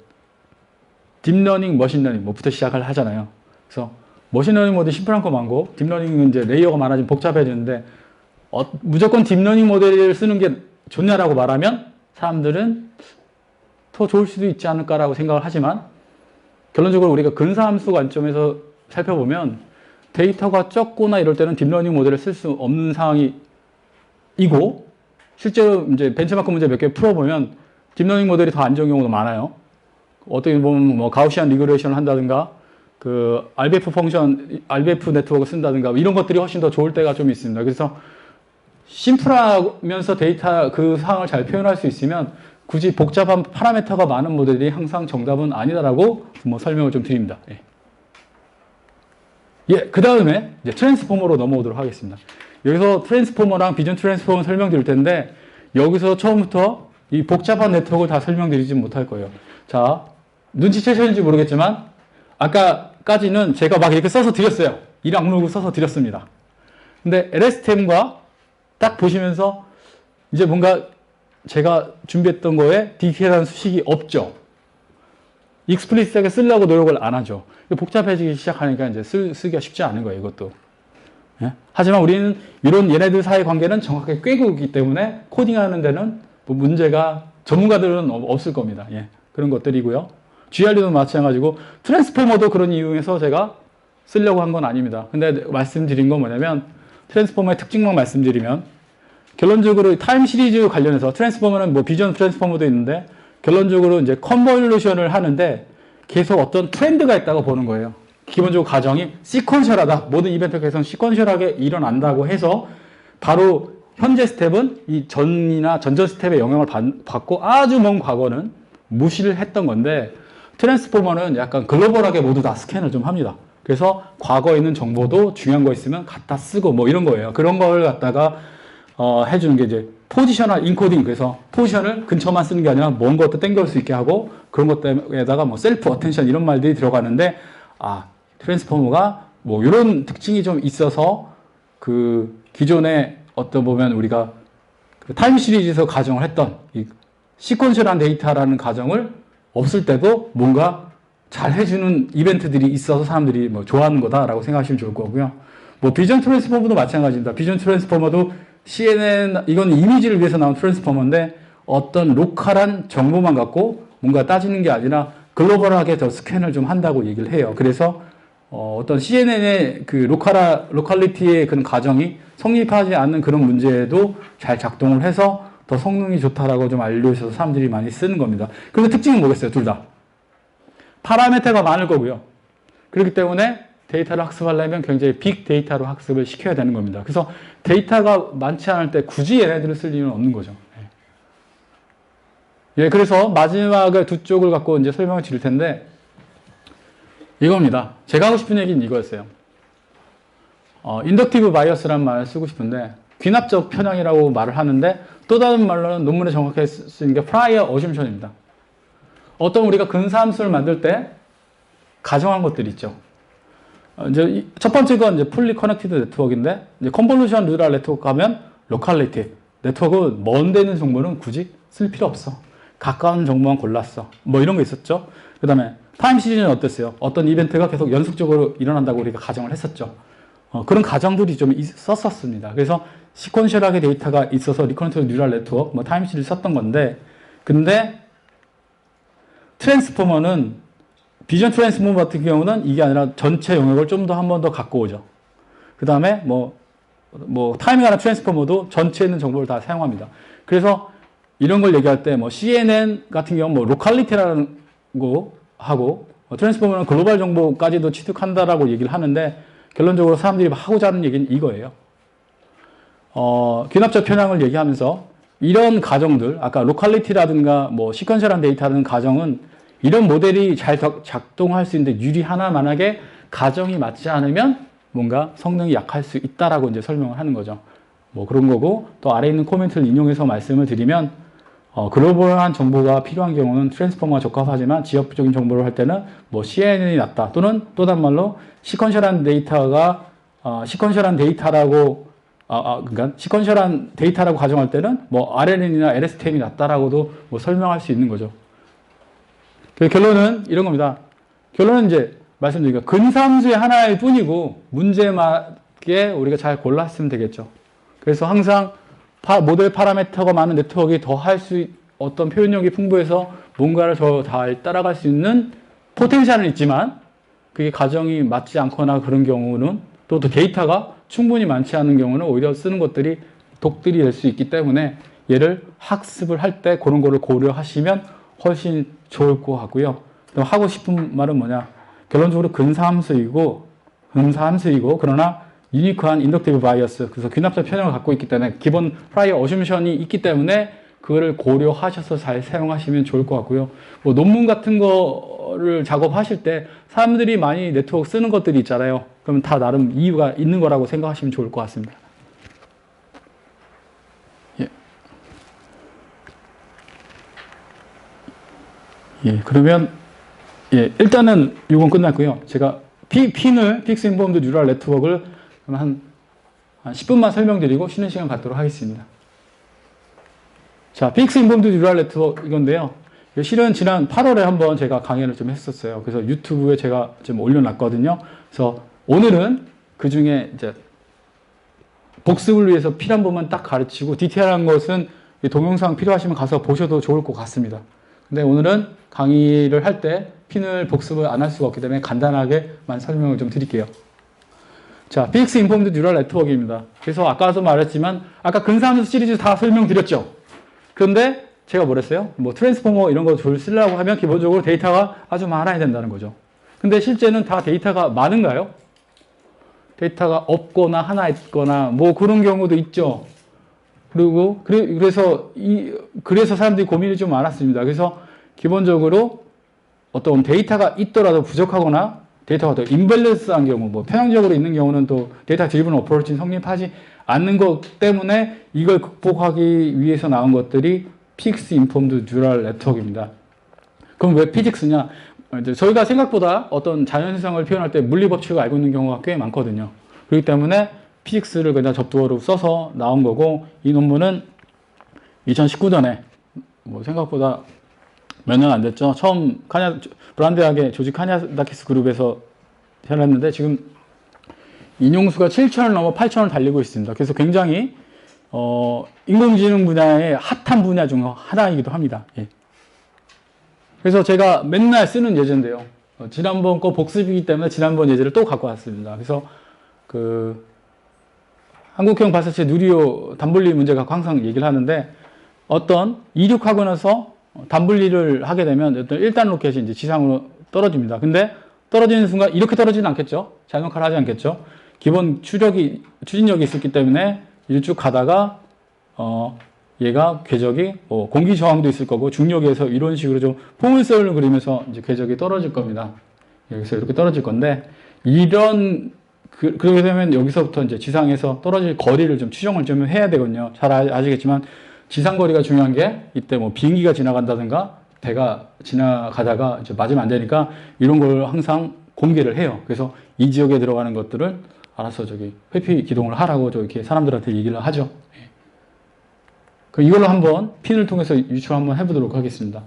딥러닝, 머신러닝 뭐부터 시작을 하잖아요. 그래서 머신러닝 모델 심플한 거 많고 딥러닝은 이제 레이어가 많아지면 복잡해지는데 무조건 딥러닝 모델을 쓰는 게 좋냐라고 말하면 사람들은 더 좋을 수도 있지 않을까라고 생각을 하지만, 결론적으로 우리가 근사함수 관점에서 살펴보면 데이터가 적거나 이럴 때는 딥러닝 모델을 쓸 수 없는 상황이고, 실제로 이제 벤치마크 문제 몇 개 풀어보면 딥러닝 모델이 더 안 좋은 경우도 많아요. 어떻게 보면 뭐 가우시안 리그레이션을 한다든가 그 RBF 펑션, RBF 네트워크 쓴다든가 이런 것들이 훨씬 더 좋을 때가 좀 있습니다. 그래서 심플하면서 데이터 그 상황을 잘 표현할 수 있으면 굳이 복잡한 파라미터가 많은 모델이 항상 정답은 아니다라고 뭐 설명을 좀 드립니다. 그 다음에 이제 트랜스포머로 넘어오도록 하겠습니다. 여기서 트랜스포머랑 비전 트랜스포머 설명드릴 텐데, 여기서 처음부터 이 복잡한 네트워크를 다 설명드리지 못할 거예요. 자, 눈치채셨는지 모르겠지만 아까까지는 제가 막 이렇게 써서 드렸어요. 이 악물고 써서 드렸습니다. 근데 LSTM과 딱 보시면서 이제 뭔가 제가 준비했던 거에 디테일한 수식이 없죠. 익스플리시하게 쓰려고 노력을 안 하죠. 복잡해지기 시작하니까 이제 쓰기가 쉽지 않은 거예요, 이것도. 예? 하지만 우리는 이런 얘네들 사이 관계는 정확하게 꿰고 있기 때문에 코딩하는 데는 뭐 문제가, 전문가들은 없을 겁니다. 예. 그런 것들이고요. GRD도 마찬가지고, 트랜스포머도 그런 이유에서 제가 쓰려고 한 건 아닙니다. 근데 말씀드린 건 뭐냐면, 트랜스포머의 특징만 말씀드리면, 결론적으로 타임 시리즈 관련해서 트랜스포머는 뭐 비전 트랜스포머도 있는데, 결론적으로 이제 컨볼루션을 하는데 계속 어떤 트렌드가 있다고 보는 거예요. 기본적으로 가정이 시퀀셜하다. 모든 이벤트 계속 시퀀셜하게 일어난다고 해서 바로 현재 스텝은 이 전이나 전전 스텝의 영향을 받고 아주 먼 과거는 무시를 했던 건데, 트랜스포머는 약간 글로벌하게 모두 다 스캔을 좀 합니다. 그래서 과거에 있는 정보도 중요한 거 있으면 갖다 쓰고 뭐 이런 거예요. 그런 걸 갖다가 해주는 게 이제 포지셔널 인코딩. 그래서 포지션을 근처만 쓰는 게 아니라 먼 것도 땡겨올 수 있게 하고, 그런 것에다가 뭐 셀프 어텐션 이런 말들이 들어가는데, 트랜스포머가 뭐 이런 특징이 좀 있어서 그 기존에 어떤 보면 우리가 그 타임 시리즈에서 가정을 했던 이 시퀀셜한 데이터라는 가정을 없을 때도 뭔가 잘 해주는 이벤트들이 있어서 사람들이 뭐 좋아하는 거다라고 생각하시면 좋을 거고요. 뭐 비전 트랜스포머도 마찬가지입니다. 비전 트랜스포머도 CNN, 이건 이미지를 위해서 나온 트랜스포머인데 어떤 로컬한 정보만 갖고 뭔가 따지는 게 아니라 글로벌하게 더 스캔을 좀 한다고 얘기를 해요. 그래서 어떤 CNN의 그 로컬리티의 그런 가정이 성립하지 않는 그런 문제에도 잘 작동을 해서 더 성능이 좋다라고 좀 알려주셔서 사람들이 많이 쓰는 겁니다. 그리고 특징은 뭐겠어요? 둘 다. 파라미터가 많을 거고요. 그렇기 때문에 데이터를 학습하려면 굉장히 빅 데이터로 학습을 시켜야 되는 겁니다. 그래서 데이터가 많지 않을 때 굳이 얘네들을 쓸 이유는 없는 거죠. 그래서 마지막에 두 쪽을 갖고 이제 설명을 드릴 텐데, 이겁니다. 제가 하고 싶은 얘기는 이거였어요. 인덕티브 바이어스라는 말을 쓰고 싶은데, 귀납적 편향이라고 말을 하는데, 또 다른 말로는 논문에 정확하게 쓰는 게 프라이어 어쟰션입니다. 어떤 우리가 근사함수를 만들 때 가정한 것들이 있죠. 이제 첫 번째 건 이제 풀리 커넥티드 네트워크인데, 이제 컨볼루션 뉴럴 네트워크 가면 로컬리티 네트워크, 먼 데 있는 정보는 굳이 쓸 필요 없어. 가까운 정보만 골랐어. 뭐 이런 거 있었죠. 그 다음에 타임 시리즈는 어땠어요? 어떤 이벤트가 계속 연속적으로 일어난다고 우리가 가정을 했었죠. 그런 가정들이 좀 있었습니다. 그래서 시퀀셜하게 데이터가 있어서 리커런트 뉴럴 네트워크, 뭐 타임 시리즈 썼던 건데, 근데 트랜스포머는 비전 트랜스포머 같은 경우는 이게 아니라 전체 영역을 좀 더 한 번 더 갖고 오죠. 그 다음에 뭐 타이밍하는 트랜스포머도 전체에 있는 정보를 다 사용합니다. 그래서 이런 걸 얘기할 때 뭐 CNN 같은 경우 뭐 로컬리티라는 거 하고, 트랜스포머는 글로벌 정보까지도 취득한다라고 얘기를 하는데, 결론적으로 사람들이 하고자 하는 얘기는 이거예요. 귀납적 편향을 얘기하면서 이런 가정들, 아까 로컬리티라든가 뭐 시퀀셜한 데이터라는 가정은 이런 모델이 잘 작동할 수 있는데 유리하나만하게 가정이 맞지 않으면 뭔가 성능이 약할 수 있다라고 이제 설명을 하는 거죠. 뭐 그런 거고, 또 아래에 있는 코멘트를 인용해서 말씀을 드리면, 글로벌한 정보가 필요한 경우는 트랜스포머가 적합하지만 지역적인 정보를 할 때는 뭐 CNN이 낫다. 또는 또 다른 말로 시퀀셜한 데이터가 시퀀셜한 데이터라고 그러니까 시퀀셜한 데이터라고 가정할 때는 뭐 RNN이나 LSTM이 낫다라고도 뭐 설명할 수 있는 거죠. 그 결론은 이런 겁니다. 결론은 이제 말씀드리니까 근사함수의 하나일 뿐이고 문제에 맞게 우리가 잘 골랐으면 되겠죠. 그래서 항상 모델 파라미터가 많은 네트워크가 더 할 수 어떤 표현력이 풍부해서 뭔가를 더 잘 따라갈 수 있는 포텐셜은 있지만 그게 가정이 맞지 않거나 그런 경우는 또 데이터가 충분히 많지 않은 경우는 오히려 쓰는 것들이 독들이 될 수 있기 때문에 얘를 학습을 할 때 그런 거를 고려하시면 훨씬 좋을 것 같고요. 하고 싶은 말은 뭐냐? 결론적으로 근사함수이고 그러나 유니크한 인덕티브 바이어스, 그래서 귀납적 편향을 갖고 있기 때문에 기본 프라이어 어쓰션이 있기 때문에 그거를 고려하셔서 잘 사용하시면 좋을 것 같고요. 뭐 논문 같은 거를 작업하실 때 사람들이 많이 네트워크 쓰는 것들이 있잖아요. 그러면 다 나름 이유가 있는 거라고 생각하시면 좋을 것 같습니다. 그러면 일단은 이건 끝났고요. 제가 픽스 인포먼드 뉴럴 네트워크를 한 10분만 설명드리고 쉬는 시간 갖도록 하겠습니다. 자, 픽스 인포먼드 뉴럴 네트워크 이건데요. 실은 지난 8월에 한번 제가 강연을 좀 했었어요. 그래서 유튜브에 제가 좀 올려놨거든요. 그래서 오늘은 그 중에 이제 복습을 위해서 필요한 부분만 딱 가르치고 디테일한 것은 동영상 필요하시면 가서 보셔도 좋을 것 같습니다. 근데 오늘은 강의를 할 때 핀을 복습을 안 할 수가 없기 때문에 간단하게만 설명을 좀 드릴게요. 자, 픽스 인포먼드 뉴럴 네트워크입니다. 그래서 아까도 말했지만 아까 근사함수 시리즈 다 설명드렸죠. 그런데 제가 뭐랬어요? 뭐 트랜스포머 이런 거 쓰려고 하면 기본적으로 데이터가 아주 많아야 된다는 거죠. 근데 실제는 다 데이터가 많은가요? 데이터가 없거나 하나 있거나 뭐 그런 경우도 있죠. 그리고 그래서 사람들이 고민이 좀 많았습니다. 그래서 기본적으로 어떤 데이터가 있더라도 부족하거나 데이터가 더 임밸런스한 경우, 뭐 편향적으로 있는 경우는 또 데이터 드리븐 어프로치는 성립하지 않는 것 때문에 이걸 극복하기 위해서 나온 것들이 픽스 인폼드 뉴럴 네트워크입니다. 그럼 왜 피직스냐? 이제 저희가 생각보다 어떤 자연현상을 표현할 때 물리 법칙을 알고 있는 경우가 꽤 많거든요. 그렇기 때문에 피직스를 그냥 접두어로 써서 나온 거고, 이 논문은 2019년에 뭐 생각보다 몇 년 안 됐죠. 처음 브란드학의 조지 카니아다키스 그룹에서 해냈는데 지금 인용수가 7,000을 넘어 8,000을 달리고 있습니다. 그래서 굉장히 인공지능 분야의 핫한 분야 중 하나이기도 합니다. 그래서 제가 맨날 쓰는 예제인데요. 지난번 거 복습이기 때문에 지난번 예제를 또 갖고 왔습니다. 그래서 그 한국형 발사체 누리호 단분리 문제 갖고 항상 얘기를 하는데, 어떤 이륙하고 나서 단분리를 하게 되면 어떤 1단 로켓이 이제 지상으로 떨어집니다. 근데 떨어지는 순간 이렇게 떨어지진 않겠죠. 자연낙하를 하지 않겠죠. 기본 추진력이 있었기 때문에 이제 쭉 가다가 얘가 궤적이 공기 저항도 있을 거고 중력에서 이런 식으로 좀 포물선을 그리면서 이제 궤적이 떨어질 겁니다. 여기서 이렇게 떨어질 건데, 그렇게 되면 여기서부터 이제 지상에서 떨어질 거리를 좀 추정을 좀 해야 되거든요. 잘 아시겠지만 지상거리가 중요한 게, 이때 뭐 비행기가 지나간다든가 배가 지나가다가 이제 맞으면 안 되니까 이런 걸 항상 공개를 해요. 그래서 이 지역에 들어가는 것들을 알아서 회피 기동을 하라고 이렇게 사람들한테 얘기를 하죠. 이걸로 한번 핀을 통해서 유출 한번 해보도록 하겠습니다.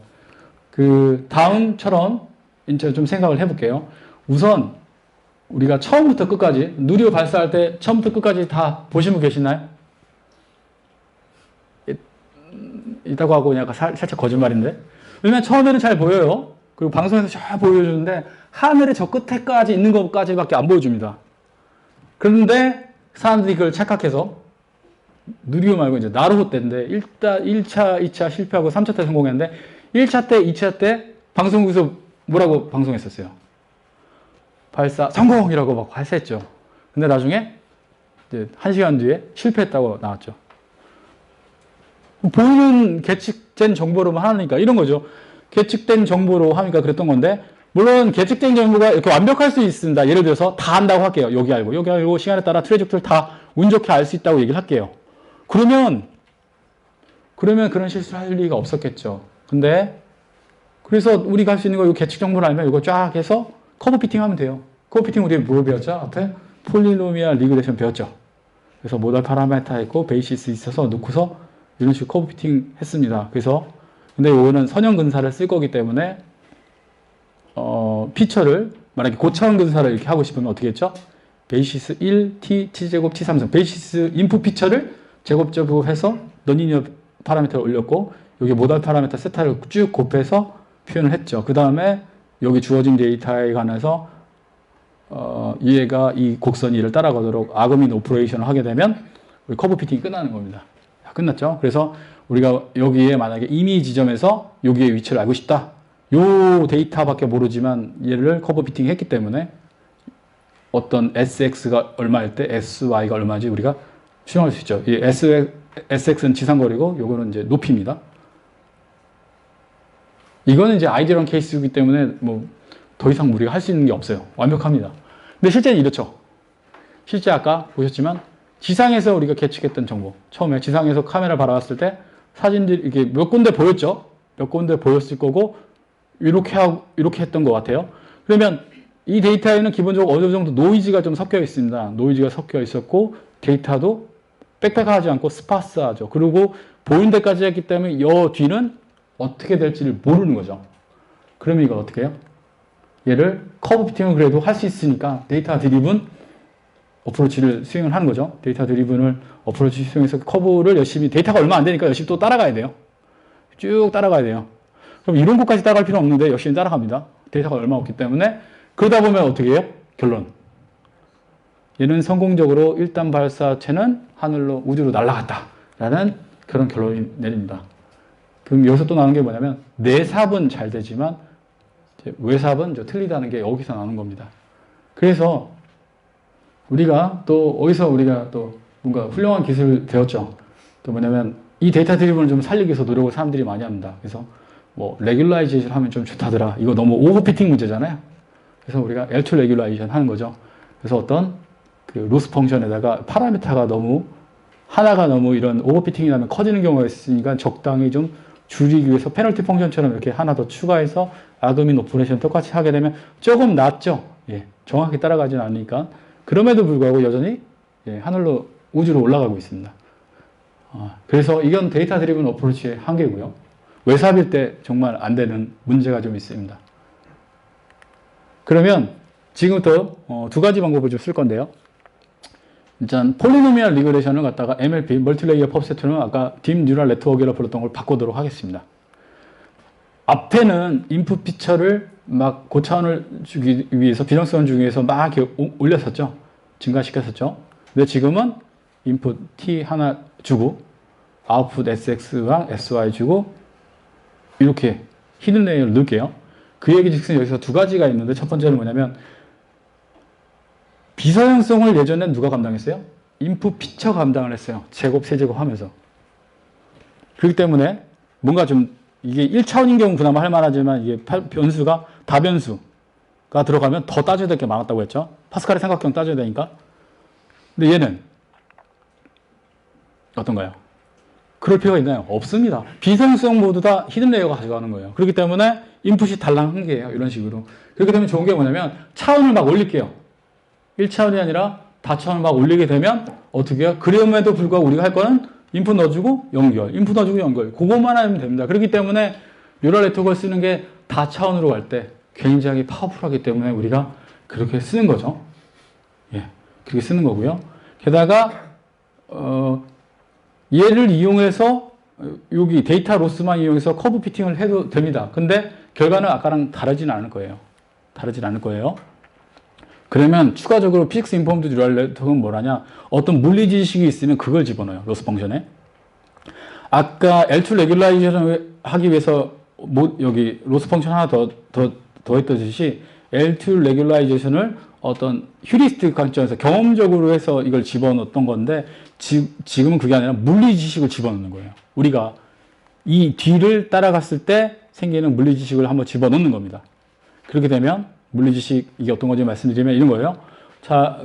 그 다음처럼 이제 좀 생각을 해볼게요. 우선 우리가 처음부터 끝까지 누리호 발사할 때 처음부터 끝까지 다 보신 분 계시나요? 있다고 하고 그냥 살짝 거짓말인데, 왜냐면 처음에는 잘 보여요. 그리고 방송에서 잘 보여주는데 하늘의 저 끝에까지 있는 것까지밖에 안 보여줍니다. 그런데 사람들이 그걸 착각해서 누리호 말고 이제 나루호 때인데 1차, 2차 실패하고 3차 때 성공했는데 1차 때, 2차 때 방송국에서 뭐라고 방송했었어요? 발사 성공이라고 막 발사했죠. 근데 나중에 이제 1시간 뒤에 실패했다고 나왔죠. 보이는 계측된 정보로만 하니까 이런 거죠. 계측된 정보로 하니까 그랬던 건데, 물론 계측된 정보가 이렇게 완벽할 수 있습니다. 예를 들어서 다 안다고 할게요. 여기 알고 시간에 따라 트레이젝토리를 다 운 좋게 알 수 있다고 얘기를 할게요. 그러면 그러면 그런 실수를 할 리가 없었겠죠. 근데 그래서 우리가 할 수 있는 거, 이 계측 정보를 알면 이거 쫙 해서 커브 피팅 하면 돼요. 커브 피팅 우리 뭐 배웠죠? 앞에 폴리노미얼 리그레이션 배웠죠. 그래서 모달 파라메타 있고 베이시스 있어서 놓고서 이런 식으로 커브 피팅 했습니다. 그래서 근데 이거는 선형 근사를 쓸 거기 때문에 피처를 만약에 고차원 근사를 이렇게 하고 싶으면 어떻게 했죠? 베이시스 1, t, t제곱, t3성 베이시스 인풋 피처를 제곱제곱 해서 너니니어 파라미터를 올렸고 여기 모달 파라미터 세타를 쭉 곱해서 표현을 했죠. 그 다음에 여기 주어진 데이터에 관해서 얘가 이 곡선 2를 따라가도록 아그민 오퍼레이션을 하게 되면 우리 커브 피팅이 끝나는 겁니다. 자, 끝났죠. 그래서 우리가 여기에 만약에 이미 지점에서 여기의 위치를 알고 싶다. 요 데이터밖에 모르지만 얘를 커브 피팅 했기 때문에 어떤 SX가 얼마일 때 SY가 얼마인지 우리가 추정할 수 있죠. 이 SX는 지상거리고 요거는 이제 높이입니다. 이거는 이제 아이디어런 케이스이기 때문에 뭐 더 이상 우리가 할 수 있는 게 없어요. 완벽합니다. 근데 실제는 이렇죠. 실제 아까 보셨지만 지상에서 우리가 계측했던 정보, 처음에 지상에서 카메라 바라봤을 때 사진들이 이게 몇 군데 보였죠. 몇 군데 보였을 거고 이렇게 하고 이렇게 했던 것 같아요. 그러면 이 데이터에는 기본적으로 어느 정도 노이즈가 좀 섞여 있습니다. 노이즈가 섞여 있었고 데이터도 빽빽하지 않고 스파스하죠. 그리고 보이는 데까지 했기 때문에 이 뒤는 어떻게 될지를 모르는 거죠. 그러면 이걸 어떻게 해요? 얘를 커브 피팅을 그래도 할 수 있으니까 데이터 드리븐 어프로치를 수행을 하는 거죠. 데이터 드리븐을 어프로치 수행해서 커브를 열심히 데이터가 얼마 안 되니까 열심히 또 따라가야 돼요. 쭉 따라가야 돼요. 그럼 이런 것까지 따라갈 필요 없는데 열심히 따라갑니다. 데이터가 얼마 없기 때문에 그러다 보면 어떻게 해요? 결론. 얘는 성공적으로 1단 발사체는 하늘로 우주로 날아갔다 라는 그런 결론이 내립니다. 그럼 여기서 또 나오는 게 뭐냐면 내삽은 잘 되지만 외삽은 틀리다는 게 여기서 나오는 겁니다. 그래서 우리가 또 어디서 우리가 또 뭔가 훌륭한 기술을 배웠죠. 또 뭐냐면 이 데이터 드리븐을 좀 살리기 위해서 노력을 사람들이 많이 합니다. 그래서 뭐 레귤라이제이션 하면 좀 좋다더라. 이거 너무 오버피팅 문제잖아요. 그래서 우리가 L2 레귤라이제이션 하는 거죠. 그래서 어떤 그 로스 펑션에다가 파라미터가 너무 하나가 너무 이런 오버피팅이 나면 커지는 경우가 있으니까 적당히 좀 줄이기 위해서 페널티 펑션처럼 이렇게 하나 더 추가해서 아그민 오퍼레이션 똑같이 하게 되면 조금 낫죠. 예, 정확히 따라가지는 않으니까. 그럼에도 불구하고 여전히 하늘로 우주로 올라가고 있습니다. 그래서 이건 데이터 드리븐 어프로치의 한계고요. 외삽일 때 정말 안 되는 문제가 좀 있습니다. 그러면 지금부터 두 가지 방법을 좀 쓸 건데요. 일단 폴리노미얼 리그레이션을 갖다가 MLP, 멀티레이어 펍세트는 아까 딥 뉴럴 네트워크라고 불렀던 걸 바꾸도록 하겠습니다. 앞에는 인풋 피처를 막 고차원을 주기 위해서 비정성을 주기 위해서 막 이렇게 올렸었죠. 증가시켰었죠. 근데 지금은 인풋 T 하나 주고 아웃풋 SX랑 SY 주고 이렇게 히든 레이어를 넣을게요. 그 얘기 즉슨 여기서 두 가지가 있는데 첫 번째는 뭐냐면 비서형성을 예전엔 누가 감당했어요? 인풋 피처 감당을 했어요. 제곱, 세제곱 하면서. 그렇기 때문에 뭔가 좀 이게 1차원인 경우 그나마 할 만하지만 이게 변수가 다변수가 들어가면 더 따져야 될 게 많았다고 했죠. 파스칼의 삼각형 따져야 되니까. 근데 얘는 어떤가요? 그럴 필요가 있나요? 없습니다. 비서형성 모두 다 히든 레이어가 가져가는 거예요. 그렇기 때문에 인풋이 달랑 한 개예요. 이런 식으로. 그렇기 때문에 좋은 게 뭐냐면 차원을 막 올릴게요. 1차원이 아니라 다차원을 막 올리게 되면 어떻게 해요? 그럼에도 불구하고 우리가 할 거는 인풋 넣어주고 연결, 인풋 넣어주고 연결. 그것만 하면 됩니다. 그렇기 때문에 뉴럴 네트워크를 쓰는 게 다차원으로 갈 때 굉장히 파워풀하기 때문에 우리가 그렇게 쓰는 거죠. 예, 그렇게 쓰는 거고요. 게다가 얘를 이용해서 여기 데이터 로스만 이용해서 커브 피팅을 해도 됩니다. 근데 결과는 아까랑 다르진 않을 거예요. 다르진 않을 거예요. 그러면 추가적으로 피직스 인폼드 뉴럴 네트워크는 뭐라냐? 어떤 물리 지식이 있으면 그걸 집어넣어요. 로스 펑션에. 아까 L2 레귤라이제이션 하기 위해서 여기 로스 펑션 하나 더 했듯이 L2 레귤라이제이션을 어떤 휴리스틱 관점에서 경험적으로 해서 이걸 집어넣었던 건데 지금은 그게 아니라 물리 지식을 집어넣는 거예요. 우리가 이 뒤를 따라갔을 때 생기는 물리 지식을 한번 집어넣는 겁니다. 그렇게 되면 물리지식 이게 어떤 건지 말씀드리면 이런 거예요. 자,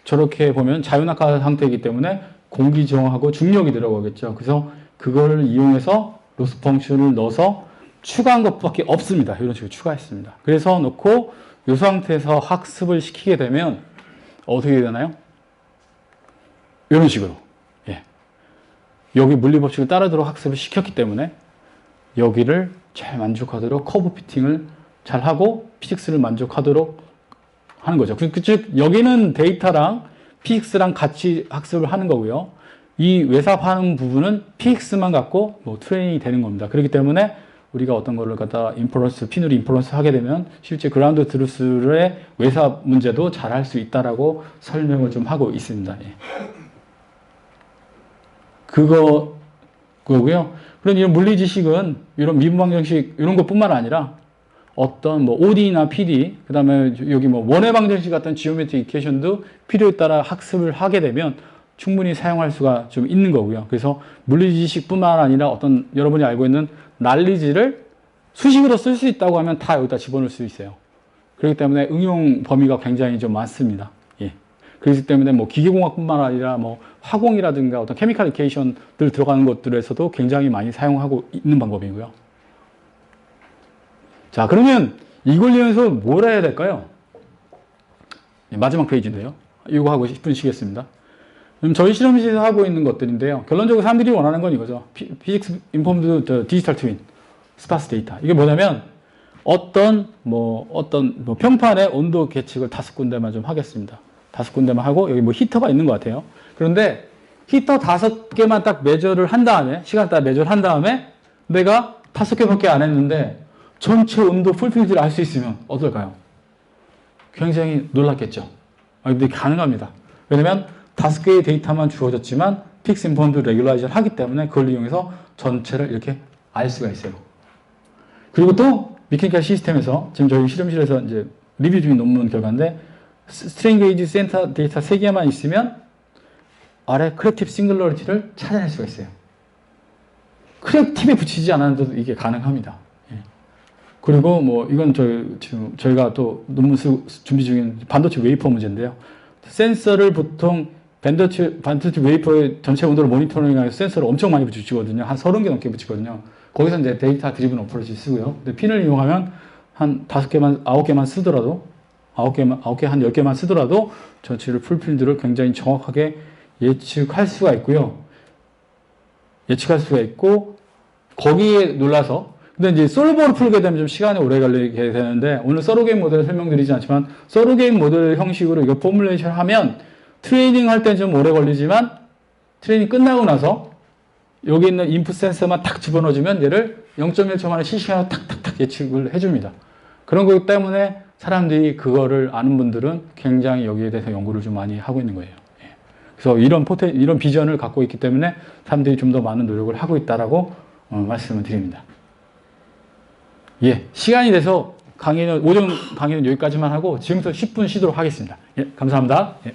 저렇게 보면 자유낙하 상태이기 때문에 공기 저항하고 중력이 들어가겠죠. 그래서 그걸 이용해서 로스 펑션을 넣어서 추가한 것밖에 없습니다. 이런 식으로 추가했습니다. 그래서 넣고 이 상태에서 학습을 시키게 되면 어떻게 되나요? 이런 식으로. 예. 여기 물리법칙을 따르도록 학습을 시켰기 때문에 여기를 잘 만족하도록 커브 피팅을 잘 하고 피직스를 만족하도록 하는 거죠. 즉 여기는 데이터랑 피직스랑 같이 학습을 하는 거고요. 이 외삽하는 부분은 피직스만 갖고 뭐 트레이닝이 되는 겁니다. 그렇기 때문에 우리가 어떤 거를 갖다 인퍼런스, 피누리 인퍼런스 하게 되면 실제 그라운드 트루스의 외삽 문제도 잘 할 수 있다라고 설명을 좀 하고 있습니다. 예. 그거고요. 그런 이런 물리 지식은 이런 미분 방정식 이런 것뿐만 아니라 어떤 뭐 OD나 PD, 그 다음에 여기 뭐 원의 방정식 같은 지오메트릭 이퀘이션도 필요에 따라 학습을 하게 되면 충분히 사용할 수가 좀 있는 거고요. 그래서 물리 지식뿐만 아니라 어떤 여러분이 알고 있는 난리지를 수식으로 쓸 수 있다고 하면 다 여기다 집어넣을 수 있어요. 그렇기 때문에 응용 범위가 굉장히 좀 많습니다. 예. 그렇기 때문에 뭐 기계공학뿐만 아니라 뭐 화공이라든가 어떤 케미컬 이케이션들 들어가는 것들에서도 굉장히 많이 사용하고 있는 방법이고요. 자, 그러면 이걸 이용해서 뭘 해야 될까요? 예, 마지막 페이지인데요. 이거 하고 10분 쉬겠습니다. 그럼 저희 실험실에서 하고 있는 것들인데요. 결론적으로 사람들이 원하는 건 이거죠. 피직스 인폼드 디지털 트윈, 스파스 데이터. 이게 뭐냐면 어떤 평판의 온도 계측을 5군데만 좀 하겠습니다. 5군데만 하고 여기 뭐 히터가 있는 것 같아요. 그런데 히터 5개만 딱 매저를 한 다음에 시간 딱 매저를 한 다음에 내가 5개밖에 안 했는데 전체 온도 풀필드를 알 수 있으면 어떨까요? 굉장히 놀랐겠죠. 근데 가능합니다. 왜냐면 5개의 데이터만 주어졌지만 픽스 인폼드 레귤라이저를 하기 때문에 그걸 이용해서 전체를 이렇게 알 수가 있어요. 그리고 또 미케니컬 시스템에서 지금 저희 실험실에서 이제 리뷰 중인 논문 결과인데 스트레인 게이지 센터 데이터 3개만 있으면 아래 크랙 팁 싱글러리티를 찾아낼 수가 있어요. 크랙 팁에 붙이지 않았는데도 이게 가능합니다. 예. 그리고 뭐 이건 지금 저희가 또 논문 준비 중인 반도체 웨이퍼 문제인데요. 센서를 보통 반도체 웨이퍼의 전체 온도를 모니터링하면서 센서를 엄청 많이 붙이거든요. 한 30개 넘게 붙이거든요. 거기서 이제 데이터 드리븐 어프로치 쓰고요. 근데 핀을 이용하면 한 5개만, 9개만 쓰더라도 9개, 한 10개만 쓰더라도 전체를 풀필드를 굉장히 정확하게 예측할 수가 있고요. 예측할 수가 있고 거기에 놀라서 근데 이제 솔버를 풀게 되면 좀 시간이 오래 걸리게 되는데 오늘 서로게임 모델을 설명드리지 않지만 서로게임 모델 형식으로 이거 포뮬레이션 하면 트레이닝 할 때는 좀 오래 걸리지만 트레이닝 끝나고 나서 여기 있는 인풋 센서만 탁 집어넣어주면 얘를 0.1초 만에 실시간으로 탁탁탁 예측을 해줍니다. 그런 거기 때문에 사람들이 그거를 아는 분들은 굉장히 여기에 대해서 연구를 좀 많이 하고 있는 거예요. 예. 그래서 이런 비전을 갖고 있기 때문에 사람들이 좀 더 많은 노력을 하고 있다라고 말씀을 드립니다. 예, 시간이 돼서 오전 강의는 여기까지만 하고 지금부터 10분 쉬도록 하겠습니다. 예, 감사합니다. 예.